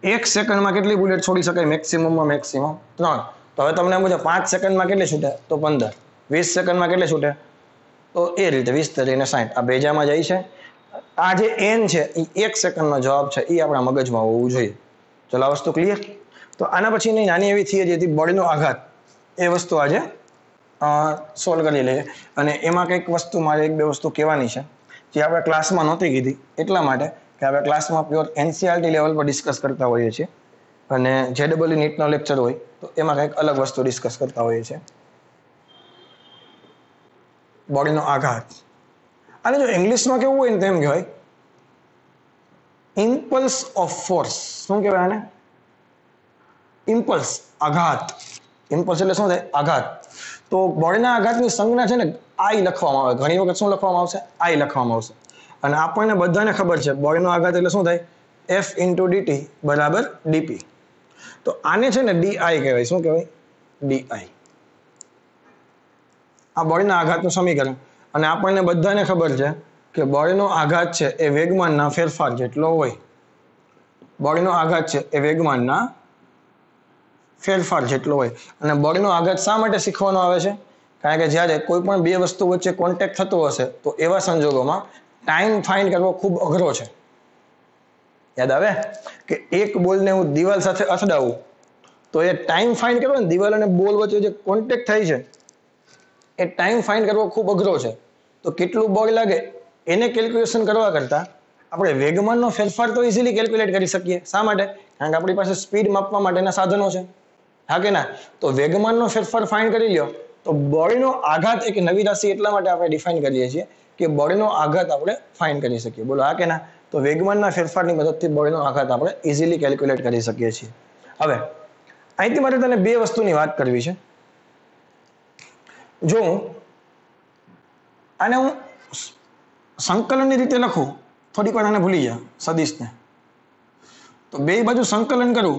1 સેકન્ડમાં કેટલી બુલેટ છોડી શકાય? મેક્સિમમમાં મેક્સિમમ 3. તો હવે તમને મુજબ 5 સેકન્ડમાં કેટલી છૂટે? તો 15. 20 સેકન્ડમાં કેટલી છૂટે? તો એ રીતે 20 તરી ને 60. આ બેજામાં જાય છે. આ જે n છે એ 1 સેકન્ડનો જવાબ છે, એ આપણા મગજમાં હોવું જોઈએ. ચલો આ વસ્તુ ક્લિયર? તો આના પછીની નાની એવી થિયરી હતી બળનો આઘાત. એ વસ્તુ આજે સોલ્વ કરી લઈએ. અને એમાં કંઈક વસ્તુ મારે 1-2 વસ્તુ કહેવાની છે જે આપણે ક્લાસમાં નહોતી કીધી, એટલા માટે કે આપણે ક્લાસમાં પ્યોર NCERT લેવલ પર ડિસ્કસ કરતા હોઈએ છીએ. અને JEE નીટનો લેક્ચર હોય તો એમાં કંઈક અલગ વસ્તુ ડિસ્કસ કરતા હોઈએ છીએ. બોડીનો આઘાત. અને જો ઇંગ્લિશમાં કેવું હોય ને તેમ કહેવાય ઇમ્પલ્સ ઓફ ફોર્સ. શું કહેવાય આને? ઇમ્પલ્સ, આઘાત. ઇમ્પલ્સ એટલે શું થાય? આઘાત. તો બોડીના આઘાતની સંજ્ઞા છે ને I લખવામાં આવે. ઘણી વખત શું લખવામાં આવશે? I લખવામાં આવશે. અને આપણને બધાને ખબર છે બોડીનો આઘાત એટલે શું થાય? F × dt બરાબર dp. તો આને છે ને DI કહેવાય. શું કહેવાય? DI. આ બોડીના આઘાતનું સમીકરણ. અને આપણને બધાને ખબર છે કે બોડીનો આઘાત છે એ વેગમાનના ફેરફાર જેટલો હોય. બોડીનો આઘાત છે એ વેગમાનના ફેરફાર જેટલો હોય. અને બોડીનો આઘાત શા માટે શીખવાનો આવે છે? કારણ કે જ્યારે કોઈ પણ બે વસ્તુ વચ્ચે કોન્ટેક્ટ થતો હશે તો એવા સંજોગોમાં ટાઈમ ફાઇન્ડ કરવો ખૂબ અઘરો છે. યાદ આવે કે એક બોલને હું દિવાલ સાથે અથડાવું તો એ ટાઈમ ફાઇન્ડ કરવો ને, દિવાલ અને બોલ વચ્ચે જે કોન્ટેક્ટ થાય છે એ ટાઈમ ફાઇન્ડ કરવો ખૂબ અઘરો છે. તો કેટલું બળ લાગે એને કેલ્ક્યુલેશન કરવા કરતાં આપણે વેગમાનનો ફેરફાર તો ઇઝીલી કેલ્ક્યુલેટ કરી શકીએ. શા માટે? કારણ કે આપણી પાસે સ્પીડ માપવા માટેના સાધનો છે. હા કે ના? તો વેગમાનનો ફેરફાર ફાઇન્ડ કરી લ્યો તો બોડીનો આઘાત એક નવી રાશિ એટલા માટે આપણે ડિફાઇન કરીએ છીએ કે બોડીનો આઘાત આપણે ફાઇન્ડ કરી શકીએ. બોલો હા કે ના? તો વેગમાનના ફેરફારની મદદથી બોડીનો આઘાત આપણે ઇઝીલી કેલ્ક્યુલેટ કરી શકીએ છીએ. હવે અહીંથી મારે તને બે વસ્તુની વાત કરવી છે. જો આને હું સંકલનની રીતે લખું, થોડીક વાર આને ભૂલી જા સદિશને, તો બે બાજુ સંકલન કરું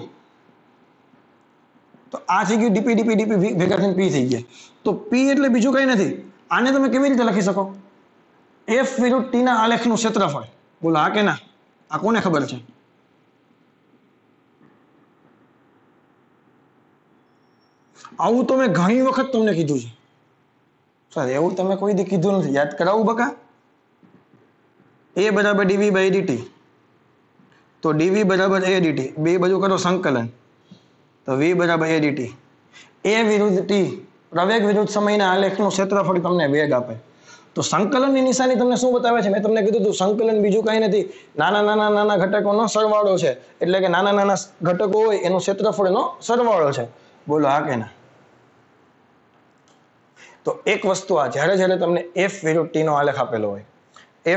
તો આ થઈ ગયું ડીપી ડીપી ડીપી ભેગા થઈને પી થઈ ગયા. તો પી એટલે બીજું કઈ નથી. આને તમે કેવી રીતે લખી શકો? F વિરુદ્ધ T ના આલેખનું ક્ષેત્રફળ. બોલો હા કે ના? આ કોને ખબર છે? આવું તો મેં ઘણી વખત તમને કીધું છે સર. એવું તમે કોઈ દી કીધું નથી. યાદ કરાવું બકા? A બરાબર dv by dt. તો dv બરાબર a dt. બે બાજુ કરો સંકલન તો v બરાબર a dt. A વિરુદ્ધ t, પ્રવેગ વિરુદ્ધ સમયના આલેખનું ક્ષેત્રફળ તમને વેગ આપે. તો સંકલનની નિશાની તમને શું બતાવે છે? મેં તમને કીધું હતું સંકલન બીજું કઈ નથી, નાના નાના નાના ઘટકોનો સરવાળો છે. એટલે કે નાના નાના ઘટકો હોય એનો ક્ષેત્રફળનો સરવાળો છે. બોલો હા કે ના? તો એક વસ્તુ આ, જ્યારે જ્યારે તમને F વિરુદ્ધ T નો આલેખ આપેલો હોય,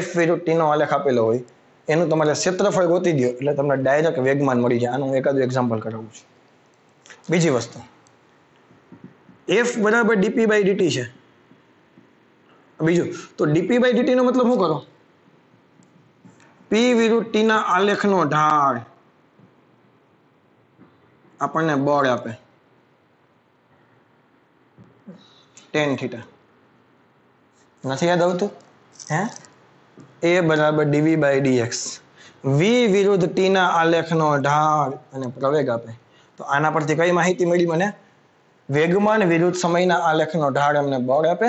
F વિરુદ્ધ T નો આલેખ આપેલો હોય એનું તમારે ક્ષેત્રફળ ગોતી દો એટલે તમને ડાયરેક્ટ વેગમાન મળી જાય. આનું હું એકાદું એક્ઝામ્પલ કરાવું છું. બીજી વસ્તુ, F બરાબર dp by dt છે. બીજું તો dp by dt નો મતલબ શું કરો? P વિરુદ્ધ T ના આલેખનો ઢાળ આપણને બળ આપે. ટેન થીટા નથી યાદ આવતું હે એ બરાબર ડીવી બાય ડીએક્સ વી વિરુદ્ધ ટી ના આલેખનો ઢાળ અને પ્રવેગ આપે તો આના પરથી કઈ માહિતી મળી મને વેગમાન વિરુદ્ધ સમયના આલેખનો ઢાળ અમને બળ આપે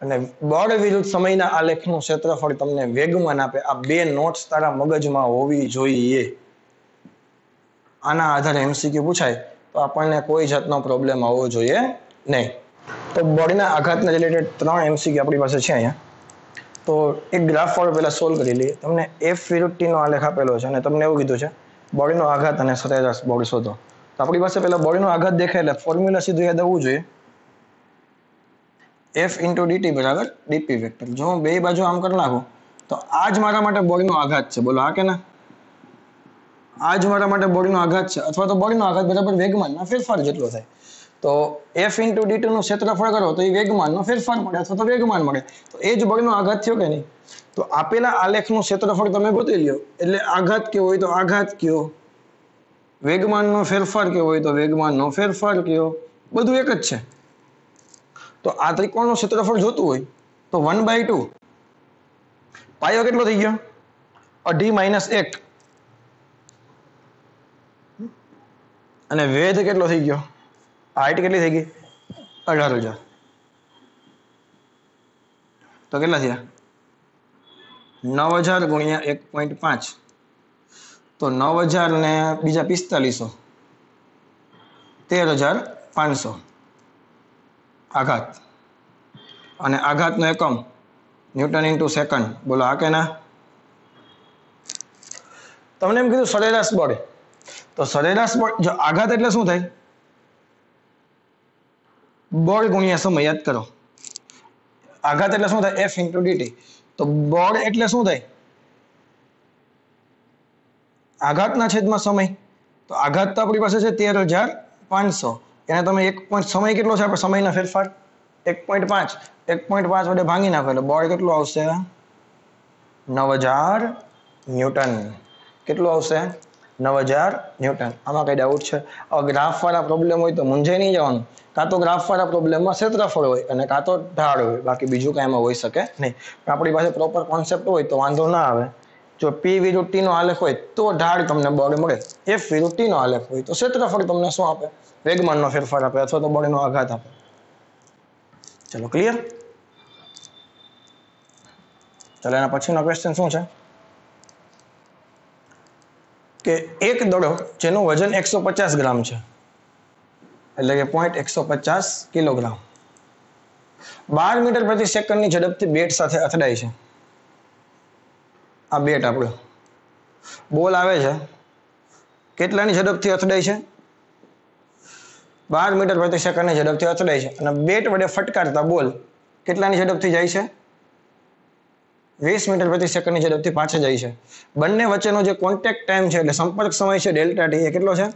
અને બળ વિરુદ્ધ સમયના આલેખનું ક્ષેત્રફળ તમને વેગમાન આપે આ બે નોટ્સ તારા મગજમાં હોવી જોઈએ આના આધારે એમસીક્યુ પૂછાય તો આપણને કોઈ જાતનો પ્રોબ્લેમ આવવો જોઈએ નહીં તો બળના આઘાતના રિલેટેડ 3 એમસીક્યુ આપણી પાસે છે અહીંયા તો એક ગ્રાફ વાળો પહેલા સોલ્વ કરી લઈએ તમને એફ વિરુદ્ધ ટી નો આલેખ આપેલો છે અને તમને એવું કીધું છે બળનો આઘાત અને સરેરાશ બળ શોધો તો આપણી પાસે પહેલા બળનો આઘાત દેખાય એટલે ફોર્મ્યુલા સીધું યાદ આવવું જોઈએ F into dt બરાબર dp વેક્ટર જો હું બે બાજુ આમ કરી નાખું તો આ જ મારા માટે બળનો આઘાત છે બોલો હા કે ના આ જ મારા માટે બળનો આઘાત છે અથવા તો બળનો આઘાત બરાબર વેગમાનના ફેરફાર જેટલો થાય તો F into dt નું ક્ષેત્રફળ કરો તો એ વેગમાનનો ફેરફાર મળે અથવા તો વેગમાન મળે તો એ જ બળનો આઘાત થયો કે નહીં તો આપેલા આલેખનું ક્ષેત્રફળ તમે ગોતી લ્યો એટલે આઘાત કેવો હોય તો આઘાત કયો વેગમાનનો ફેરફાર કેવો હોય તો વેગમાનનો ફેરફાર કયો બધું એક જ છે તો આ ત્રિકોણનું ક્ષેત્રફળ જોતું હોય તો 1/2 પાયો કેટલો થઈ ગયો 2.5 - 1 અને વેધ કેટલો થઈ ગયો હાઈટ કેટલી થઈ ગઈ 18,000 તો કેટલા થયા 9,000 ગુણ્યા 1.5 તો 9,000 ને બીજા 4500 13,500 આઘાત અને આઘાતનો એકમ ન્યૂટન ઇન્ટુ સેકન્ડ બોલો હા કે ના તમને એમ કીધું સરેરાશ બળ તો સરેરાશ બળ જો આઘાત એટલે શું થાય બળ ગુણ્યા સમય યાદ કરો આઘાત એટલે શું થાય F into dt તો બળ એટલે શું થાય આઘાતના છેદમાં સમય તો આઘાત તો આપણી પાસે છે 13,500 એને તમે 1 સમય કેટલો છે આપણે સમયના ફેરફાર 1.5 વડે ભાંગી નાખો એટલે બળ કેટલું આવશે 9,000 ન્યૂટન કેટલું આવશે 9,000 ન્યૂટન આમાં કઈ ડાઉટ છે ગ્રાફ વાળા પ્રોબ્લેમ હોય તો મૂંઝાઈ નહીં જવાનું કાં તો ગ્રાફ વાળા પ્રોબ્લેમમાં ક્ષેત્રફળ હોય અને કાં તો ઢાળ હોય બાકી બીજું કાંઈ એમાં હોઈ શકે નહીં આપણી પાસે પ્રોપર કોન્સેપ્ટ હોય તો વાંધો ના આવે જો P વિરુદ્ધ T નો આલેખ હોય તો ઢાળ તમને બળ મળે F વિરુદ્ધ T નો આલેખ હોય તો ક્ષેત્રફળ તમને શું આપે વેગમાનનો ફેરફાર આપે અથવા તો બળનો આઘાત આપે ચલો ક્લિયર ચલો એના પછીનો ક્વેશ્ચન શું છે કે એક દડો જેનું વજન 150 ગ્રામ છે એટલે કે 0.150 કિલોગ્રામ 12 મીટર પ્રતિ સેકન્ડની ઝડપથી બેટ સાથે અથડાય છે આ બેટ આપણો બોલ આવે છે કેટલાની ઝડપથી અથડાય છે 12 મીટર પ્રતિ સેકન્ડની ઝડપથી અથડાય છે અને બેટ વડે ફટકારતા બોલ કેટલાની ઝડપથી જાય છે 20 મીટર પ્રતિ સેકન્ડની ઝડપથી પાછળ જાય છે બંને વચ્ચેનો જે કોન્ટેક્ટ ટાઈમ છે એટલે સંપર્ક સમય છે ડેલ્ટા ટી એ કેટલો છે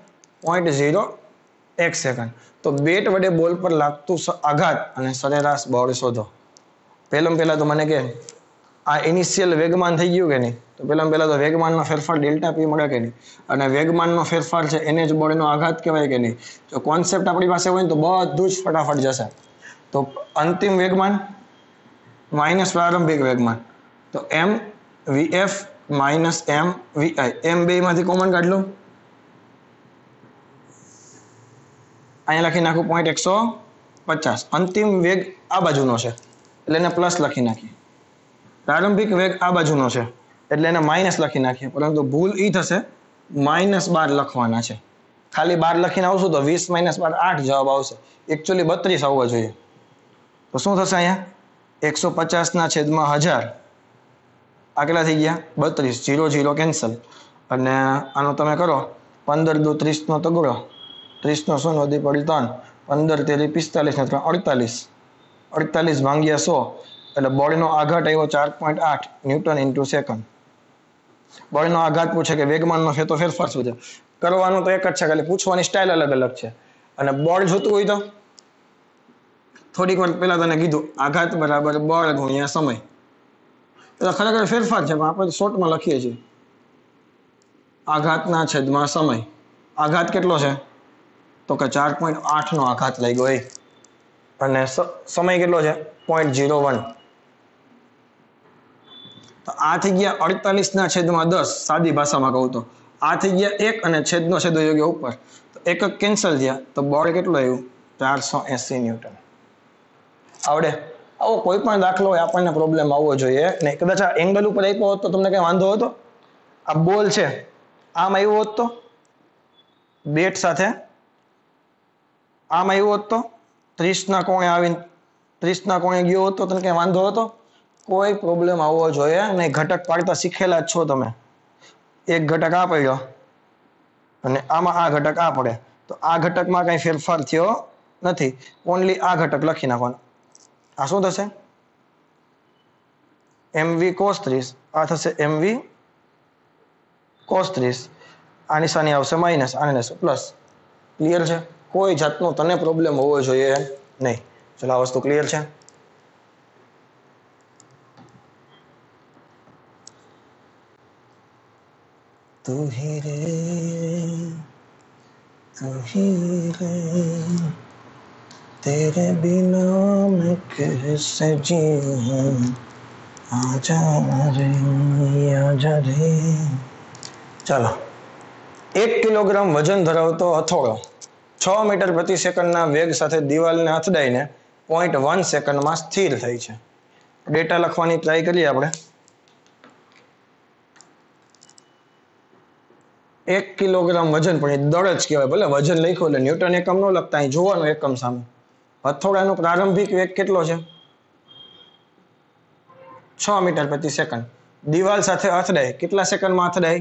0.01 સેકન્ડ તો બેટ વડે બોલ પર લાગતું આઘાત અને સરેરાશ બળ શોધો પહેલા તો મને કે આ ઇનિશિયલ વેગમાન થઈ ગયું કે નહીં તો પહેલા તો વેગમાનનો ફેરફાર ડેલ્ટા પી મળે કે નહીં અને વેગમાનનો ફેરફાર છે એને જ બળનો આઘાત કહેવાય કે નહીં જો કોન્સેપ્ટ આપણી પાસે હોય ને તો બધું જ ફટાફટ જશે તો અંતિમ વેગમાન માઇનસ પ્રારંભિક વેગમાન તો m vf minus m vi m બે માંથી કોમન કાઢ લો અહીંયા લખી નાખું 0.150 અંતિમ વેગ આ બાજુનો છે એટલે એને પ્લસ લખી નાખીએ પ્રારંભિક વેગ આ બાજુનો છે એટલે એને માઇનસ લખી નાખીએ પરંતુ ભૂલ ઈ થશે -12 લખવાના છે ખાલી 12 લખીને આવશું તો 20 - 12 8 જવાબ આવશે એકચ્યુઅલી 32 આવવા જોઈએ તો શું થશે અહીંયા 150 ના છેદમાં 1000 આ કેટલા થઈ ગયા 32 0 0 કેન્સલ અને આનો તમે કરો 15 દુ 30 નો તગડો 30 નો 100 વધી પડી 3 15 તેરી 45 ને 3 48 ભાંગ્યા 100 એટલે બળનો આઘાત આવ્યો 4.8 ન્યૂટન ઇન્ટુ સેકન્ડ બળનો આઘાત પૂછે કે વેગમાનનો ફેરફાર શું છે કરવાનું તો એક જ છે ખાલી પૂછવાની સ્ટાઇલ અલગ અલગ છે અને બળ જોતું હોય તો થોડીક વાર પહેલા તને કીધું આઘાત બરાબર બળ ગુણ્યા સમય એટલે ખરેખર ફેરફાર છે પણ આપણે શોર્ટમાં લખીએ છીએ આઘાતના છેદમાં સમય આઘાત કેટલો છે તો કે 4.8 નો આઘાત લાગ્યો અને સમય કેટલો છે 0.01. તો આ થઈ ગયા 48/10. સાદી ભાષામાં કહું તો આ થઈ ગયા 1 અને છેદનો છેદ યોગ્ય ઉપર, તો એકક કેન્સલ થયા, તો બળ કેટલું આવ્યું 480 ન્યૂટન. આવડે? આવો કોઈ પણ દાખલો હોય આપણને પ્રોબ્લેમ આવવો જોઈએ ને. કદાચ આ એંગલ ઉપર આપ્યો હોત તો તમને કઈ વાંધો હતો? આ બોલ છે આમ આવ્યો હોત તો, બેટ સાથે આમ આવ્યો હોત તો 30 કોણે આવીને 30 કોણે ગયો હોત તો તમને કઈ વાંધો હતો? કોઈ પ્રોબ્લેમ આવવો જોઈએ નહીં. ઘટક પાડતા શીખેલા જ છો તમે. એક ઘટક આ પડ્યો અને આમાં આ ઘટક આ પડે, તો આ ઘટકમાં કઈ ફેરફાર થયો નથી. ઓનલી આ ઘટક લખી નાખવાનો. આ શું થશે? mv cos 30. આ થશે mv cos 30. આ નિશાની આવશે માઇનસ, આને લેશો પ્લસ. ક્લિયર છે? કોઈ જાતનો તને પ્રોબ્લેમ હોવો જોઈએ નહીં. ચલો આ વસ્તુ ક્લિયર છે? તું હી રે तेरे बिना मैं कैसे जीऊं, आजा रे आजा रे. ચાલો, 1 કિલોગ્રામ વજન ધરાવતો હથોડો 6 મીટર પ્રતિ સેકન્ડના વેગ સાથે દિવાલને અથડાઈને 0.1 સેકન્ડમાં સ્થિર થઈ છે. ડેટા લખવાની ટ્રાય કરીએ આપણે. 1 કિલોગ્રામ વજન, પણ એ દળ જ કહેવાય. ભલે વજન લખ્યું એટલે ન્યૂટન એકમ ન લખતા, અહીં જોવાનું એકમ સામે. હથોડાનો પ્રારંભિક વેગ કેટલો છે? 6 મીટર પ્રતિ સેકન્ડ. દિવાલ સાથે અથડાય, કેટલા સેકન્ડમાં અથડાય?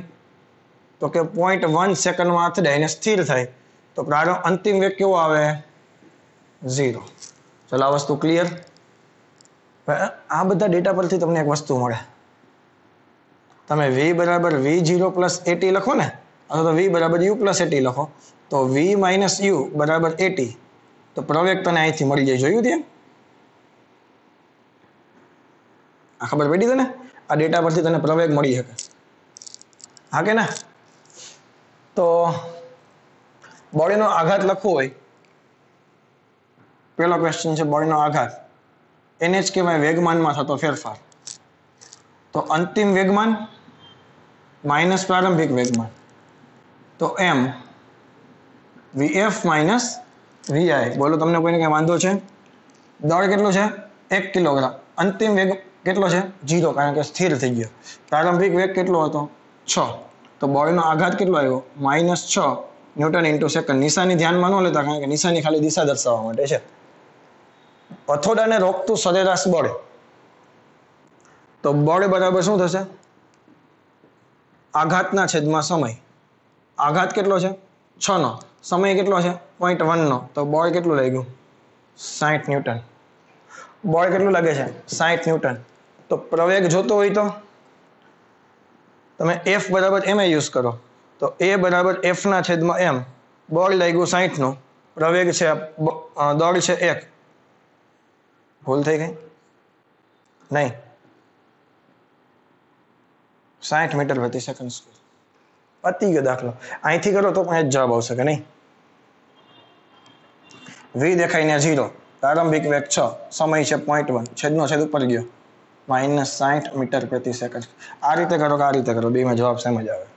તો કે 0.1 સેકન્ડમાં અથડાઈને સ્થિર થાય, તો અંતિમ વેગ કેવો આવે? 0. ચલો આ વસ્તુ ક્લિયર? આ બધા ડેટા પરથી તમને એક વસ્તુ મળે. તમે v બરાબર v0 પ્લસ at લખો ને, અથવા તો v બરાબર u પ્લસ at લખો, તો v માઇનસ u બરાબર at, તો પ્રવેગ તને અહીંથી મળી જાય. જોયું ત્યાં? આ ખબર પડી તને? આ ડેટા પરથી તને પ્રવેગ મળી શકે. હા કે ના? તો બોડીનો આઘાત લખવો હોય, પેલો ક્વેશ્ચન છે બોડીનો આઘાત. એને જ કહેવાય વેગમાનમાં થતો ફેરફાર. તો અંતિમ વેગમાન માઇનસ પ્રારંભિક વેગમાન, તો m vf માઇનસ vi. બોલો તમને કોઈને કઈ વાંધો છે? દળ કેટલું છે? 1 કિલોગ્રામ. અંતિમ વેગ કેટલો છે? 0, કારણ કે સ્થિર થઈ ગયો. પ્રારંભિક વેગ કેટલો હતો? 6. તો બોડીનો આઘાત કેટલો આવ્યો? -6 ન્યૂટન ઇન્ટુ સેકન્ડ. નિશાની ધ્યાનમાં ન લેતા, કારણ કે નિશાની ખાલી દિશા દર્શાવવા માટે છે. હથોડાને રોકતું સરેરાશ બળ, તો બળ બરાબર શું થશે? આઘાતના છેદમાં સમય. આઘાત કેટલો છે? 6 નો. સમય કેટલો છે? 0.1 નો. તો બળ કેટલું લાગ્યું? 60 ન્યૂટન. બળ કેટલું લાગે છે? 60 ન્યૂટન. તો પ્રવેગ જોતો હોય તો તમે f બરાબર m યુઝ કરો, તો a બરાબર f ના છેદમાં m. બળ લાગ્યું 60 નું, પ્રવેગ છે દળ છે 1. ભૂલ થઈ ગઈ? નહીં. 60 મીટર પ્રતિ સેકન્ડ સ્ક્વેર. પતી ગયો દાખલો. અહીંથી કરો તો પણ એ જ જવાબ આવશે કે નહીં? v દેખાય ને 0, પ્રારંભિક વેગ 6, સમય છે 0.1, છેદનો છેદ ઉપર ગયો, -60 મીટર પ્રતિ સેકન્ડ. આ રીતે કરો કે આ રીતે કરો, બેમાં જવાબ સેમ જ આવે.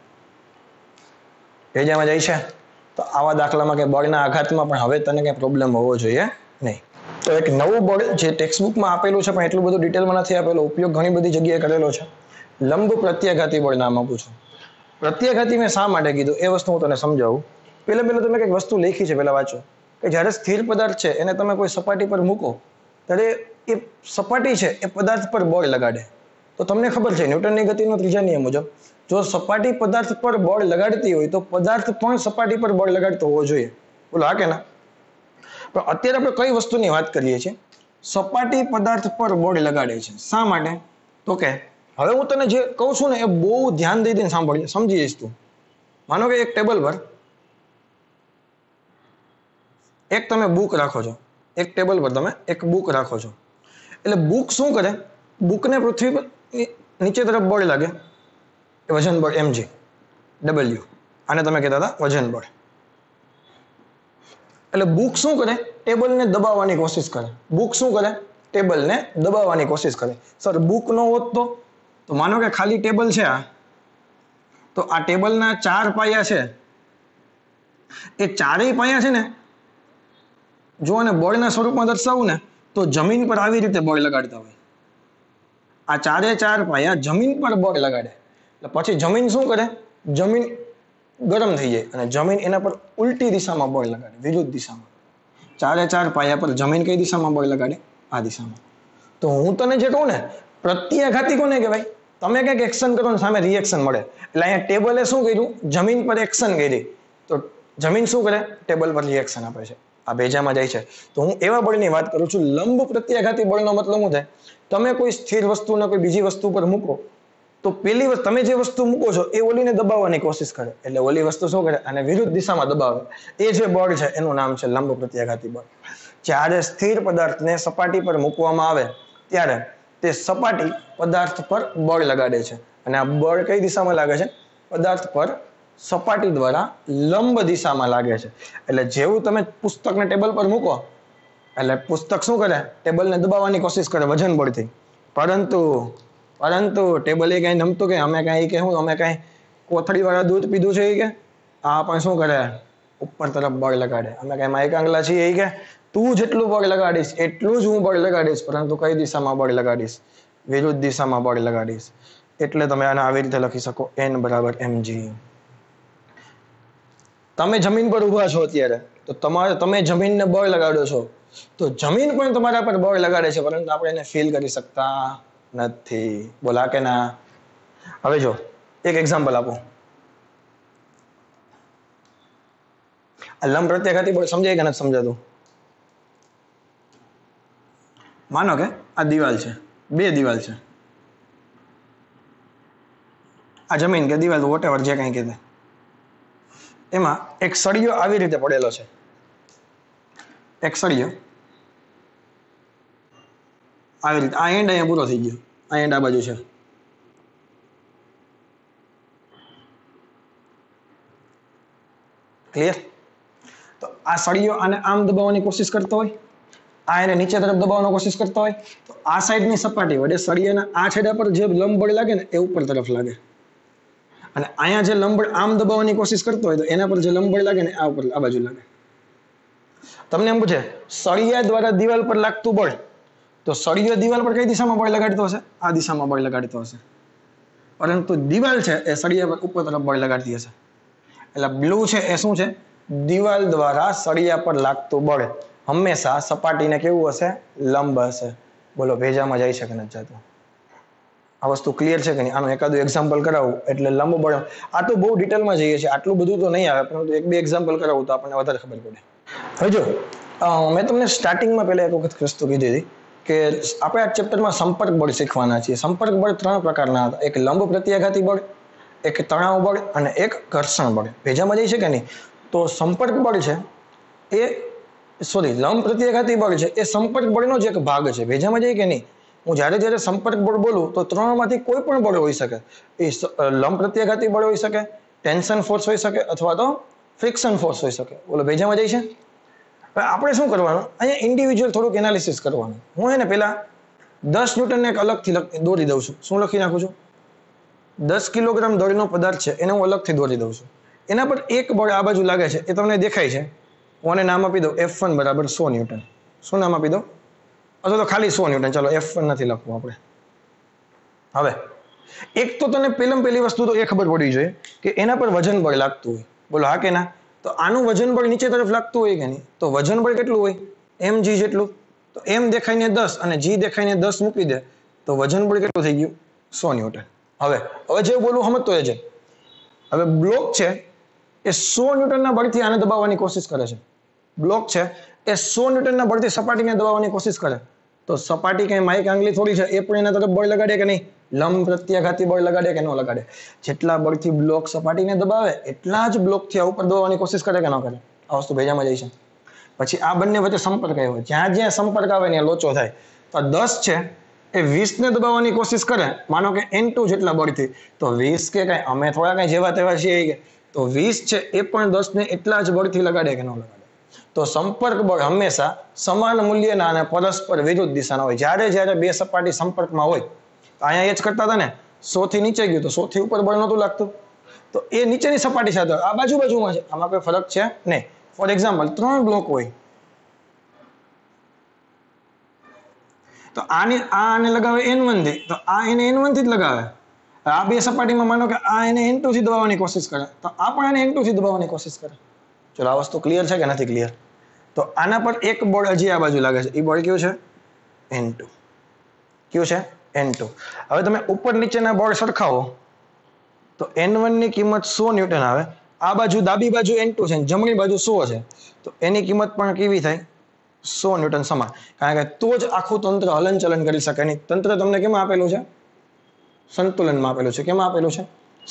પેજામાં જાય છે? તો આવા દાખલામાં કે બળના આઘાતમાં પણ હવે તને કઈ પ્રોબ્લેમ હોવો જોઈએ નહીં. તો એક નવું બળ જે ટેક્સ્ટબુકમાં આપેલું છે, પણ એટલું બધું ડિટેલમાં નથી આપેલું, ઉપયોગ ઘણી બધી જગ્યાએ કરેલો છે. લંબ પ્રત્યાઘાતી બળ નામ આપું છું. પ્રત્યાઘાતી મેં શા માટે કીધું એ વસ્તુ હું તને સમજાવું. પહેલા તમે કંઈક વસ્તુ લખી છે, પહેલા વાંચો. કે જ્યારે સ્થિર પદાર્થ છે એને તમે કોઈ સપાટી પર મૂકો, ત્યારે એ સપાટી છે એ પદાર્થ પર બળ લગાડે. તો તમને ખબર છે ન્યૂટનની ગતિનો ત્રીજા નિયમ મુજબ, જો સપાટી પદાર્થ પર બળ લગાડતી હોય તો પદાર્થ પણ સપાટી પર બળ લગાડતો હોવો જોઈએ. બોલો હા કે ના? પણ અત્યારે આપણે કઈ વસ્તુની વાત કરીએ છીએ? સપાટી પદાર્થ પર બળ લગાડે છે. શા માટે? તો કે હવે હું તને જે કહું છું ને એ બહુ ધ્યાન દઈને સાંભળીએ, સમજી જઈશ તું. માનો કે એક ટેબલ પર એક તમે બુક રાખો છો, એક ટેબલ પર તમે એક બુક રાખો છો. એટલે બુક શું કરે? બુકને પૃથ્વી પર નીચે તરફ બળ લાગે, એ વજન બળ mg w. આને તમે કહેતા હતા વજન બળ. એટલે બુક શું કરે? ટેબલને દબાવવાની કોશિશ કરે. બુક શું કરે? ટેબલને દબાવવાની કોશિશ કરે. સર બુક ન હોત તો માનો કે ખાલી ટેબલ છે આ, તો આ ટેબલના 4 પાયા છે, એ ચારેય પાયા છે ને, જો આને બળના સ્વરૂપમાં દર્શાવું ને તો જમીન પર આવી રીતે બળ લગાડતા હોય. આ 4 પાયા જમીન પર બળ લગાડે એટલે પછી જમીન શું કરે? જમીન ગરમ થઈ જાય અને જમીન એના પર ઉલટી દિશામાં બળ લગાડે, વિરુદ્ધ દિશામાં. 4 પાયા પર જમીન કઈ દિશામાં બળ લગાડે? આ દિશામાં. તો હું તને જે કહું ને, પ્રત્યાઘાતી કોને કહેવાય? તમે કંઈક એક્શન કરો ને સામે રિએક્શન મળે. એટલે અહીંયા ટેબલે શું કર્યું? જમીન પર એક્શન કરી. તો જમીન શું કરે? ટેબલ પર રિએક્શન આપે છે. આ ભેજામાં જાય છે. તો હું એવા બળની વાત કરું છું. લંબ પ્રત્યાઘાતી બળનો મતલબ શું થાય? તમે કોઈ સ્થિર વસ્તુને કોઈ બીજી વસ્તુ પર મૂકો તો પેલી વસ્તુ તમે જે વસ્તુ મૂકો છો એ ઓલીને દબાવવાની કોશિશ કરે, એટલે ઓલી વસ્તુ શું કરે? અને વિરુદ્ધ દિશામાં દબાવે. એ જે બળ છે એનું નામ છે લંબ પ્રત્યાઘાતી બળ. જ્યારે સ્થિર પદાર્થને સપાટી પર મૂકવામાં આવે ત્યારે તે સપાટી પદાર્થ પર બળ લગાડે છે, અને આ બળ કઈ દિશામાં લાગે છે? પદાર્થ પર સપાટી દ્વારા લંબ દિશામાં લાગે છે. એટલે જેવું તમે પુસ્તકને ટેબલ પર મૂકો એટલે પુસ્તક શું કરે? ટેબલને દબાવવાની કોશિશ કરે વજન બળથી. પરંતુ ટેબલ એ કઈ નમતું કે અમે કઈ કોથળીવાળા દૂધ પીધું છે કે આ પણ શું કરે? ઉપર તરફ બળ લગાડે. અમે કઈ માઇકાંગલા છીએ કે તું જેટલું બળ લગાડીશ એટલું જ હું બળ લગાડીશ, પરંતુ કઈ દિશામાં બળ લગાડીશ? વિરુદ્ધ દિશામાં બળ લગાડીશ. એટલે તમે આને આવી રીતે લખી શકો, N = mg. તમે જમીન પર ઉભા છો અત્યારે, તો તમે જમીનને બળ લગાડો છો, તો જમીન પણ તમારા પર બળ લગાડે છે, પરંતુ આપણે એને ફીલ કરી શકતા નથી. બોલા કે ના? હવે જો એક એક્ઝામ્પલ આપો. આ લંબ પ્રત્યાઘાતી બળ સમજાય કે નથી સમજાતું? માનો કે આ દિવાલ છે, 2 દિવાલ છે. આ જમીન કે દિવાલ વોટેવર જે કંઈ કીધે, એમાં એક સળિયો આવી રીતે પડેલો છે. એક સળિયો આવી રીતે, આ એન્ડ અહીંયા પૂરો થઈ ગયો, આ એન્ડ આ બાજુ છે. ક્લિયર? તો આ સળિયો આને આમ દબાવવાની કોશિશ કરતો હોય, આ એને નીચે તરફ દબાવવાની કોશિશ કરતો હોય, તો આ સાઈડની સપાટી વડે સળિયાના આ છેડા પર જે લંબ બળ લાગે ને એ ઉપર તરફ લાગે, અને અહીંયા જે લંબ બળ આમ દબાવવાની કોશિશ કરતો હોય તો એના પર જે લંબ બળ લાગે ને આ ઉપર આ બાજુ લાગે. તમને એમ પૂછે સળિયા દ્વારા દિવાલ પર લાગતું બળ, તો સળિયો દિવાલ પર કઈ દિશામાં બળ લગાડતો હશે? આ દિશામાં બળ લગાડતો હશે. પરંતુ દિવાલ છે એ સળિયા પર ઉપર તરફ બળ લગાડતી હશે. એટલે બ્લુ છે એ શું છે? દિવાલ દ્વારા સળિયા પર લાગતું બળ હંમેશા સપાટીને કેવું હશે? લંબ હશે. બોલો ભેજામાં જાય છે કે નથી જતું? આ વસ્તુ ક્લિયર છે કે નહીં? આનું એકાદું એક્ઝામ્પલ કરાવું એટલે લંબ બળ. આ તો બહુ ડિટેલમાં જઈએ છીએ, આટલું બધું તો નહીં આવે, પરંતુ 1-2 એક્ઝામ્પલ કરાવું તો આપણને વધારે ખબર પડે. હવે જો મેં તમને સ્ટાર્ટિંગમાં પહેલા એક વખત વસ્તુ કીધી હતી કે આપણે આ ચેપ્ટરમાં સંપર્ક બળ શીખવાના છીએ. સંપર્ક બળ 3 પ્રકારના હતા. એક લંબ પ્રત્યાઘાતી બળ, એક તણાવ બળ અને એક ઘર્ષણ બળ. ભેજામાં જાય છે કે નહીં? તો સંપર્ક બળ છે લંબ પ્રત્યાઘાતી બળ છે એ સંપર્ક બળનો જ એક ભાગ છે. ભેજામાં જાય કે નહીં? હું જ્યારે સંપર્ક બળ બોલું તો 3માંથી કોઈ પણ બળ હોઈ શકે. એ લંબ પ્રત્યાઘાતી બળ હોઈ શકે, ટેન્શન ફોર્સ હોઈ શકે, અથવા તો ફ્રિક્શન ફોર્સ હોઈ શકે. બોલો ભેજામાં જાય છે? આપણે શું કરવાનું? અહીંયા ઇન્ડિવિજ્યુઅલ થોડુંક એનાલિસિસ કરવાનું. હું એને પહેલા 10 ન્યૂટનને એક અલગથી દોરી દઉં છું. શું લખી નાખું છું? 10 કિલોગ્રામ દળનો પદાર્થ છે એને હું અલગથી દોરી દઉં છું. એના પર એક બળ આ બાજુ લાગે છે, એ તમને દેખાય છે. હું આને નામ આપી દઉં F1 = 100 ન્યૂટન. શું નામ આપી દઉં? અથવા તો ખાલી 100 ન્યૂટન. ચાલો F1 નથી લખવું આપણે. હવે એક તો તને પહેલી વસ્તુ તો એ ખબર પડવી જોઈએ કે એના પર વજન બળ લાગતું હોય. બોલો હા કે ના? તો આનું વજન બળ નીચે તરફ લાગતું હોય કે નહીં? તો વજન બળ કેટલું હોય? mg જેટલું. તો m દેખાઈને 10 અને g દેખાઈને 10 મૂકી દે તો વજન બળ કેટલું થઈ ગયું? 100 ન્યૂટન. હવે જે બોલું સમજતો હોય છે. હવે બ્લોક છે એ 100 ન્યૂટનના બળથી આને દબાવવાની કોશિશ કરે છે. બ્લોક છે એ 100 ન્યૂટનના બળથી સપાટીને દબાવવાની કોશિશ કરે, તો સપાટી કઈ માઇક આંગળી થોડી છે, એ પણ એના તરફ બળ લગાડે કે નહીં? લંબ પ્રત્યાઘાતી બળ લગાડે કે ન લગાડે? જેટલા બળથી બ્લોક સપાટીને દબાવે એટલા જ બ્લોકથી આ ઉપર દબાવવાની કોશિશ કરે કે ન કરે? આ વસ્તુ ભેજામાં જાય છે. પછી આ બંને વચ્ચે સંપર્ક આવ્યો, જ્યાં સંપર્ક આવે ને લોચો થાય. તો 10 છે એ 20 ને દબાવવાની કોશિશ કરે, માનો કે N2 જેટલા બળથી, તો 20 કે કઈ અમે થોડા કઈ જેવા તેવા છીએ કે, તો 20 છે એ પણ 10 ને એટલા જ બળથી લગાડે કે ન લગાડે? તો સંપર્ક બળ હંમેશા સમાન મૂલ્યના અને પરસ્પર વિરુદ્ધ દિશાના હોય. જ્યારે જ્યારે બે સપાટી સંપર્કમાં હોય, તો અહીંયા એ જ કરતા હતા ને, 100 થી નીચે ગયું તો 100 થી ઉપર બળ નહોતું લાગતું. તો એ નીચેની સપાટી સાથે આ બાજુમાં છે, આમાં કોઈ ફરક છે નહીં. ફોર એક્ઝામ્પલ 3 બ્લોક હોય, તો આને લગાવે N1 થી, તો આ એને N1 થી જ લગાવે. આ બે સપાટીમાં માનો કે આ એને N2 થી દબાવવાની કોશિશ કરે, તો આ પણ એને N2 થી દબાવવાની કોશિશ કરે. ચલો આ વસ્તુ ક્લિયર છે કે નથી ક્લિયર? તો આના પર એક બળ હજી આ બાજુ લાગે છે, એ બળ કયું છે? N2. કયું છે? N2. હવે તમે ઉપર નીચેના બળ સરખાવો તો N1 ની કિંમત 100 ન્યૂટન આવે. આ બાજુ ડાબી બાજુ N2 છે, જમણી બાજુ 100 છે, તો એની કિંમત પણ કેવી થાય? 100 ન્યૂટન સમાન. કારણ કે તો જ આખું તંત્ર હલનચલન કરી શકે. એની તંત્ર તમને કેમાં આપેલું છે? સંતુલનમાં આપેલું છે. કેમાં આપેલું છે?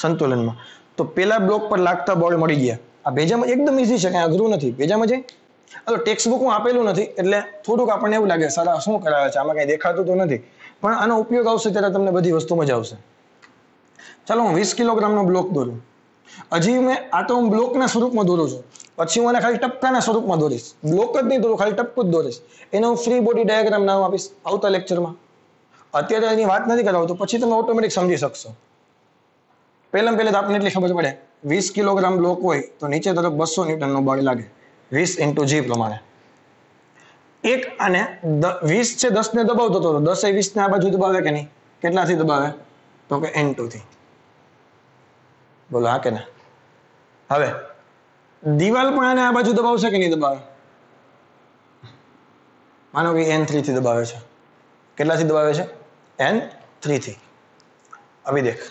સંતુલનમાં. તો પેલા બ્લોક પર લાગતા બળ મળી ગયા. આ ભેજામાં એકદમ ઈઝી છે, કઈ અઘરું નથી. ભેજામાં જે ટેક્સ્ટ બુકમાં આપેલું નથી એટલે થોડુંક આપણને એવું લાગે સારા શું કરાવે છે, આમાં કઈ દેખાતું તો નથી, પણ આનો ઉપયોગ આવશે ત્યારે તમને બધી વસ્તુ મજા આવશે. ચાલો હું 20 કિલોગ્રામનો બ્લોક દોરું. હજી મેં આ તો હું બ્લોકના સ્વરૂપમાં દોરું છું, પછી હું એને ખાલી ટપકાના સ્વરૂપમાં દોરીશ. બ્લોક જ નહીં દોરું, ખાલી ટપકું જ દોરીશ. એને હું ફ્રી બોડી ડાયાગ્રામ નામ આપીશ આવતા લેક્ચરમાં. અત્યારે એની વાત નથી કરાવતો, પછી તમે ઓટોમેટિક સમજી શકશો. પહેલા તો આપણને એટલી ખબર પડે, 20 કિલોગ્રામ બ્લોક હોય તો નીચે તરફ 200 ન્યૂટનનો બળ લાગે, 20 × G પ્રમાણે. એક અને 20 છે 10 ને દબાવતો હતો, 10 એ 20 ને આ બાજુ દબાવે કે નહીં? કેટલાથી દબાવે? તો કે N2 થી. બોલો હા કે ના? હવે દિવાલ પણ આને આ બાજુ દબાવશે કે નહીં દબાવે? માનો કે N3 થી દબાવે છે. કેટલાથી દબાવે છે? N3 થી. હવે દેખ,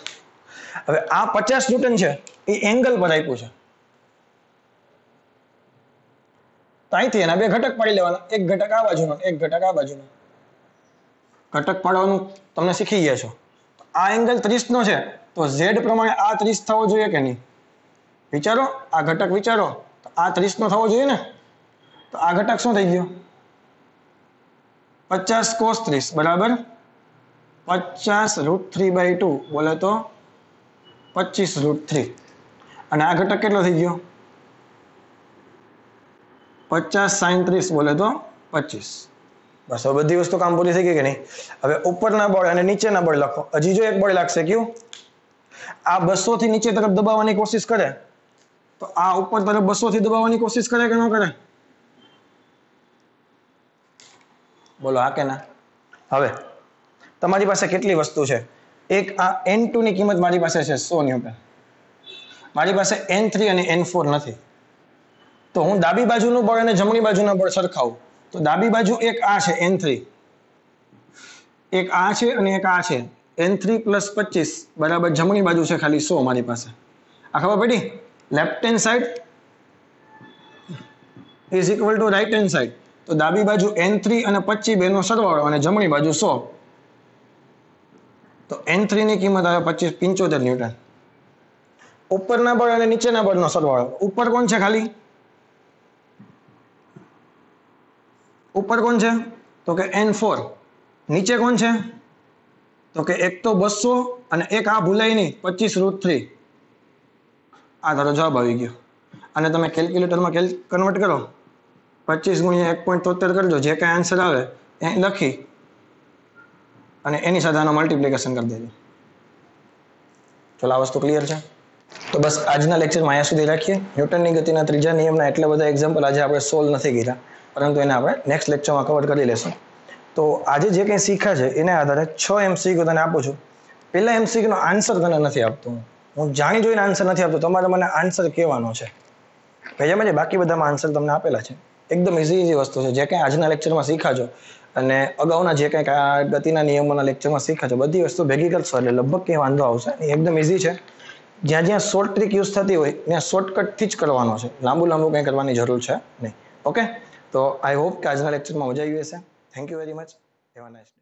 હવે આ 50 ન્યૂટન છે એ એંગલ પર આપ્યું છે. તો અહીંથી એના બે ઘટક પાડી લેવાના, એક ઘટક આ બાજુનો, એક ઘટક આ બાજુનો. ઘટક પાડવાનું તમને શીખી ગયા છો. આ એંગલ 30 નો છે, તો Z પ્રમાણે આ 30 થવો જોઈએ કે નહીં? વિચારો, આ ઘટક વિચારો, તો આ 30 નો થવો જોઈએ ને? તો આ ઘટક શું થઈ ગયો? 50 cos 30 બરાબર 50 √3/2 બોલે તો 25 √3. અને આ ઘટક કેટલો થઈ ગયો? 50 sin 30 બોલે તો 25. બસ હવે બધી વસ્તુ કામ પૂરી થઈ ગઈ કે નહીં? હવે ઉપરના બળ અને નીચેના બળ લખો. હજી જો એક બળ લાગશે, કયું? આ 200 થી નીચે તરફ દબાવવાની કોશિશ કરે, તો આ ઉપર તરફ 200 થી દબાવવાની કોશિશ કરે કે ન કરે? બોલો હા કે ના? હવે તમારી પાસે કેટલી વસ્તુ છે? એક આ N2 ની કિંમત મારી પાસે છે 100 ન્યૂટન. મારી પાસે N3 અને N4 નથી. તો હું ડાબી બાજુનું બળ અને જમણી બાજુના બળ સરખાવું તો ડાબી બાજુ એક આ છે N3, એક આ છે અને એક આ છે. N3 + 25 બરાબર જમણી બાજુ છે ખાલી 100 મારી પાસે. આ ખબર પડી? Left hand side is equal two right hand side. તો ડાબી બાજુ N3 અને 25 બેનો સરવાળો અને જમણી બાજુ 100. તો N3 ની કિંમત આવે 75 ન્યૂટન. ઉપરના બળ અને નીચેના બળનો સરવાળો. ઉપર કોણ છે ખાલી? ઉપર કોણ છે? તો કે N4. નીચે કોણ છે? તો કે એક તો 200 અને એક આ ભૂલાય નહીં 25 √3. આ તારો જવાબ આવી ગયો. અને તમે કેલ્ક્યુલેટરમાં કન્વર્ટ કરો, 25 × 1.73 કરજો, જે કાંઈ આન્સર આવે એ લખી અને એની સાથે આનો મલ્ટિપ્લિકેશન કરી દેજો. ચલો આ વસ્તુ ક્લિયર છે? તો બસ આજના લેક્ચરમાં અહીંયા સુધી રાખીએ. ન્યૂટનની ગતિના ત્રીજા નિયમના એટલા બધા એક્ઝામ્પલ આજે આપણે સોલ્વ નથી કર્યા, પરંતુ એને આપણે નેક્સ્ટ લેક્ચરમાં કવર કરી લેશું. તો આજે જે કંઈ શીખ્યા છે એને આધારે 6 MCQ તને આપું છું. પહેલા MCQ નો આન્સર તને નથી આપતો, હું જાણી જોઈને આન્સર નથી આપતો, તમારે મને આન્સર કહેવાનો છે. ભેજામાં જે બાકી બધામાં આન્સર તમને આપેલા છે. એકદમ ઇઝી વસ્તુ છે. જે કંઈ આજના લેક્ચરમાં શીખાજો અને અગાઉના જે કંઈક આ ગતિના નિયમોના લેક્ચરમાં શીખાજો, બધી વસ્તુ ભેગી કરશો એટલે લગભગ કંઈ વાંધો આવશે. એકદમ ઇઝી છે. જ્યાં જ્યાં શોર્ટ ટ્રીક યુઝ થતી હોય ત્યાં શોર્ટકટથી જ કરવાનો છે, લાંબુ કંઈ કરવાની જરૂર છે નહીં. ઓકે, તો આઈ હોપ કે આજના લેક્ચરમાં મજા આવી હશે. Thank you very much. Have a nice day.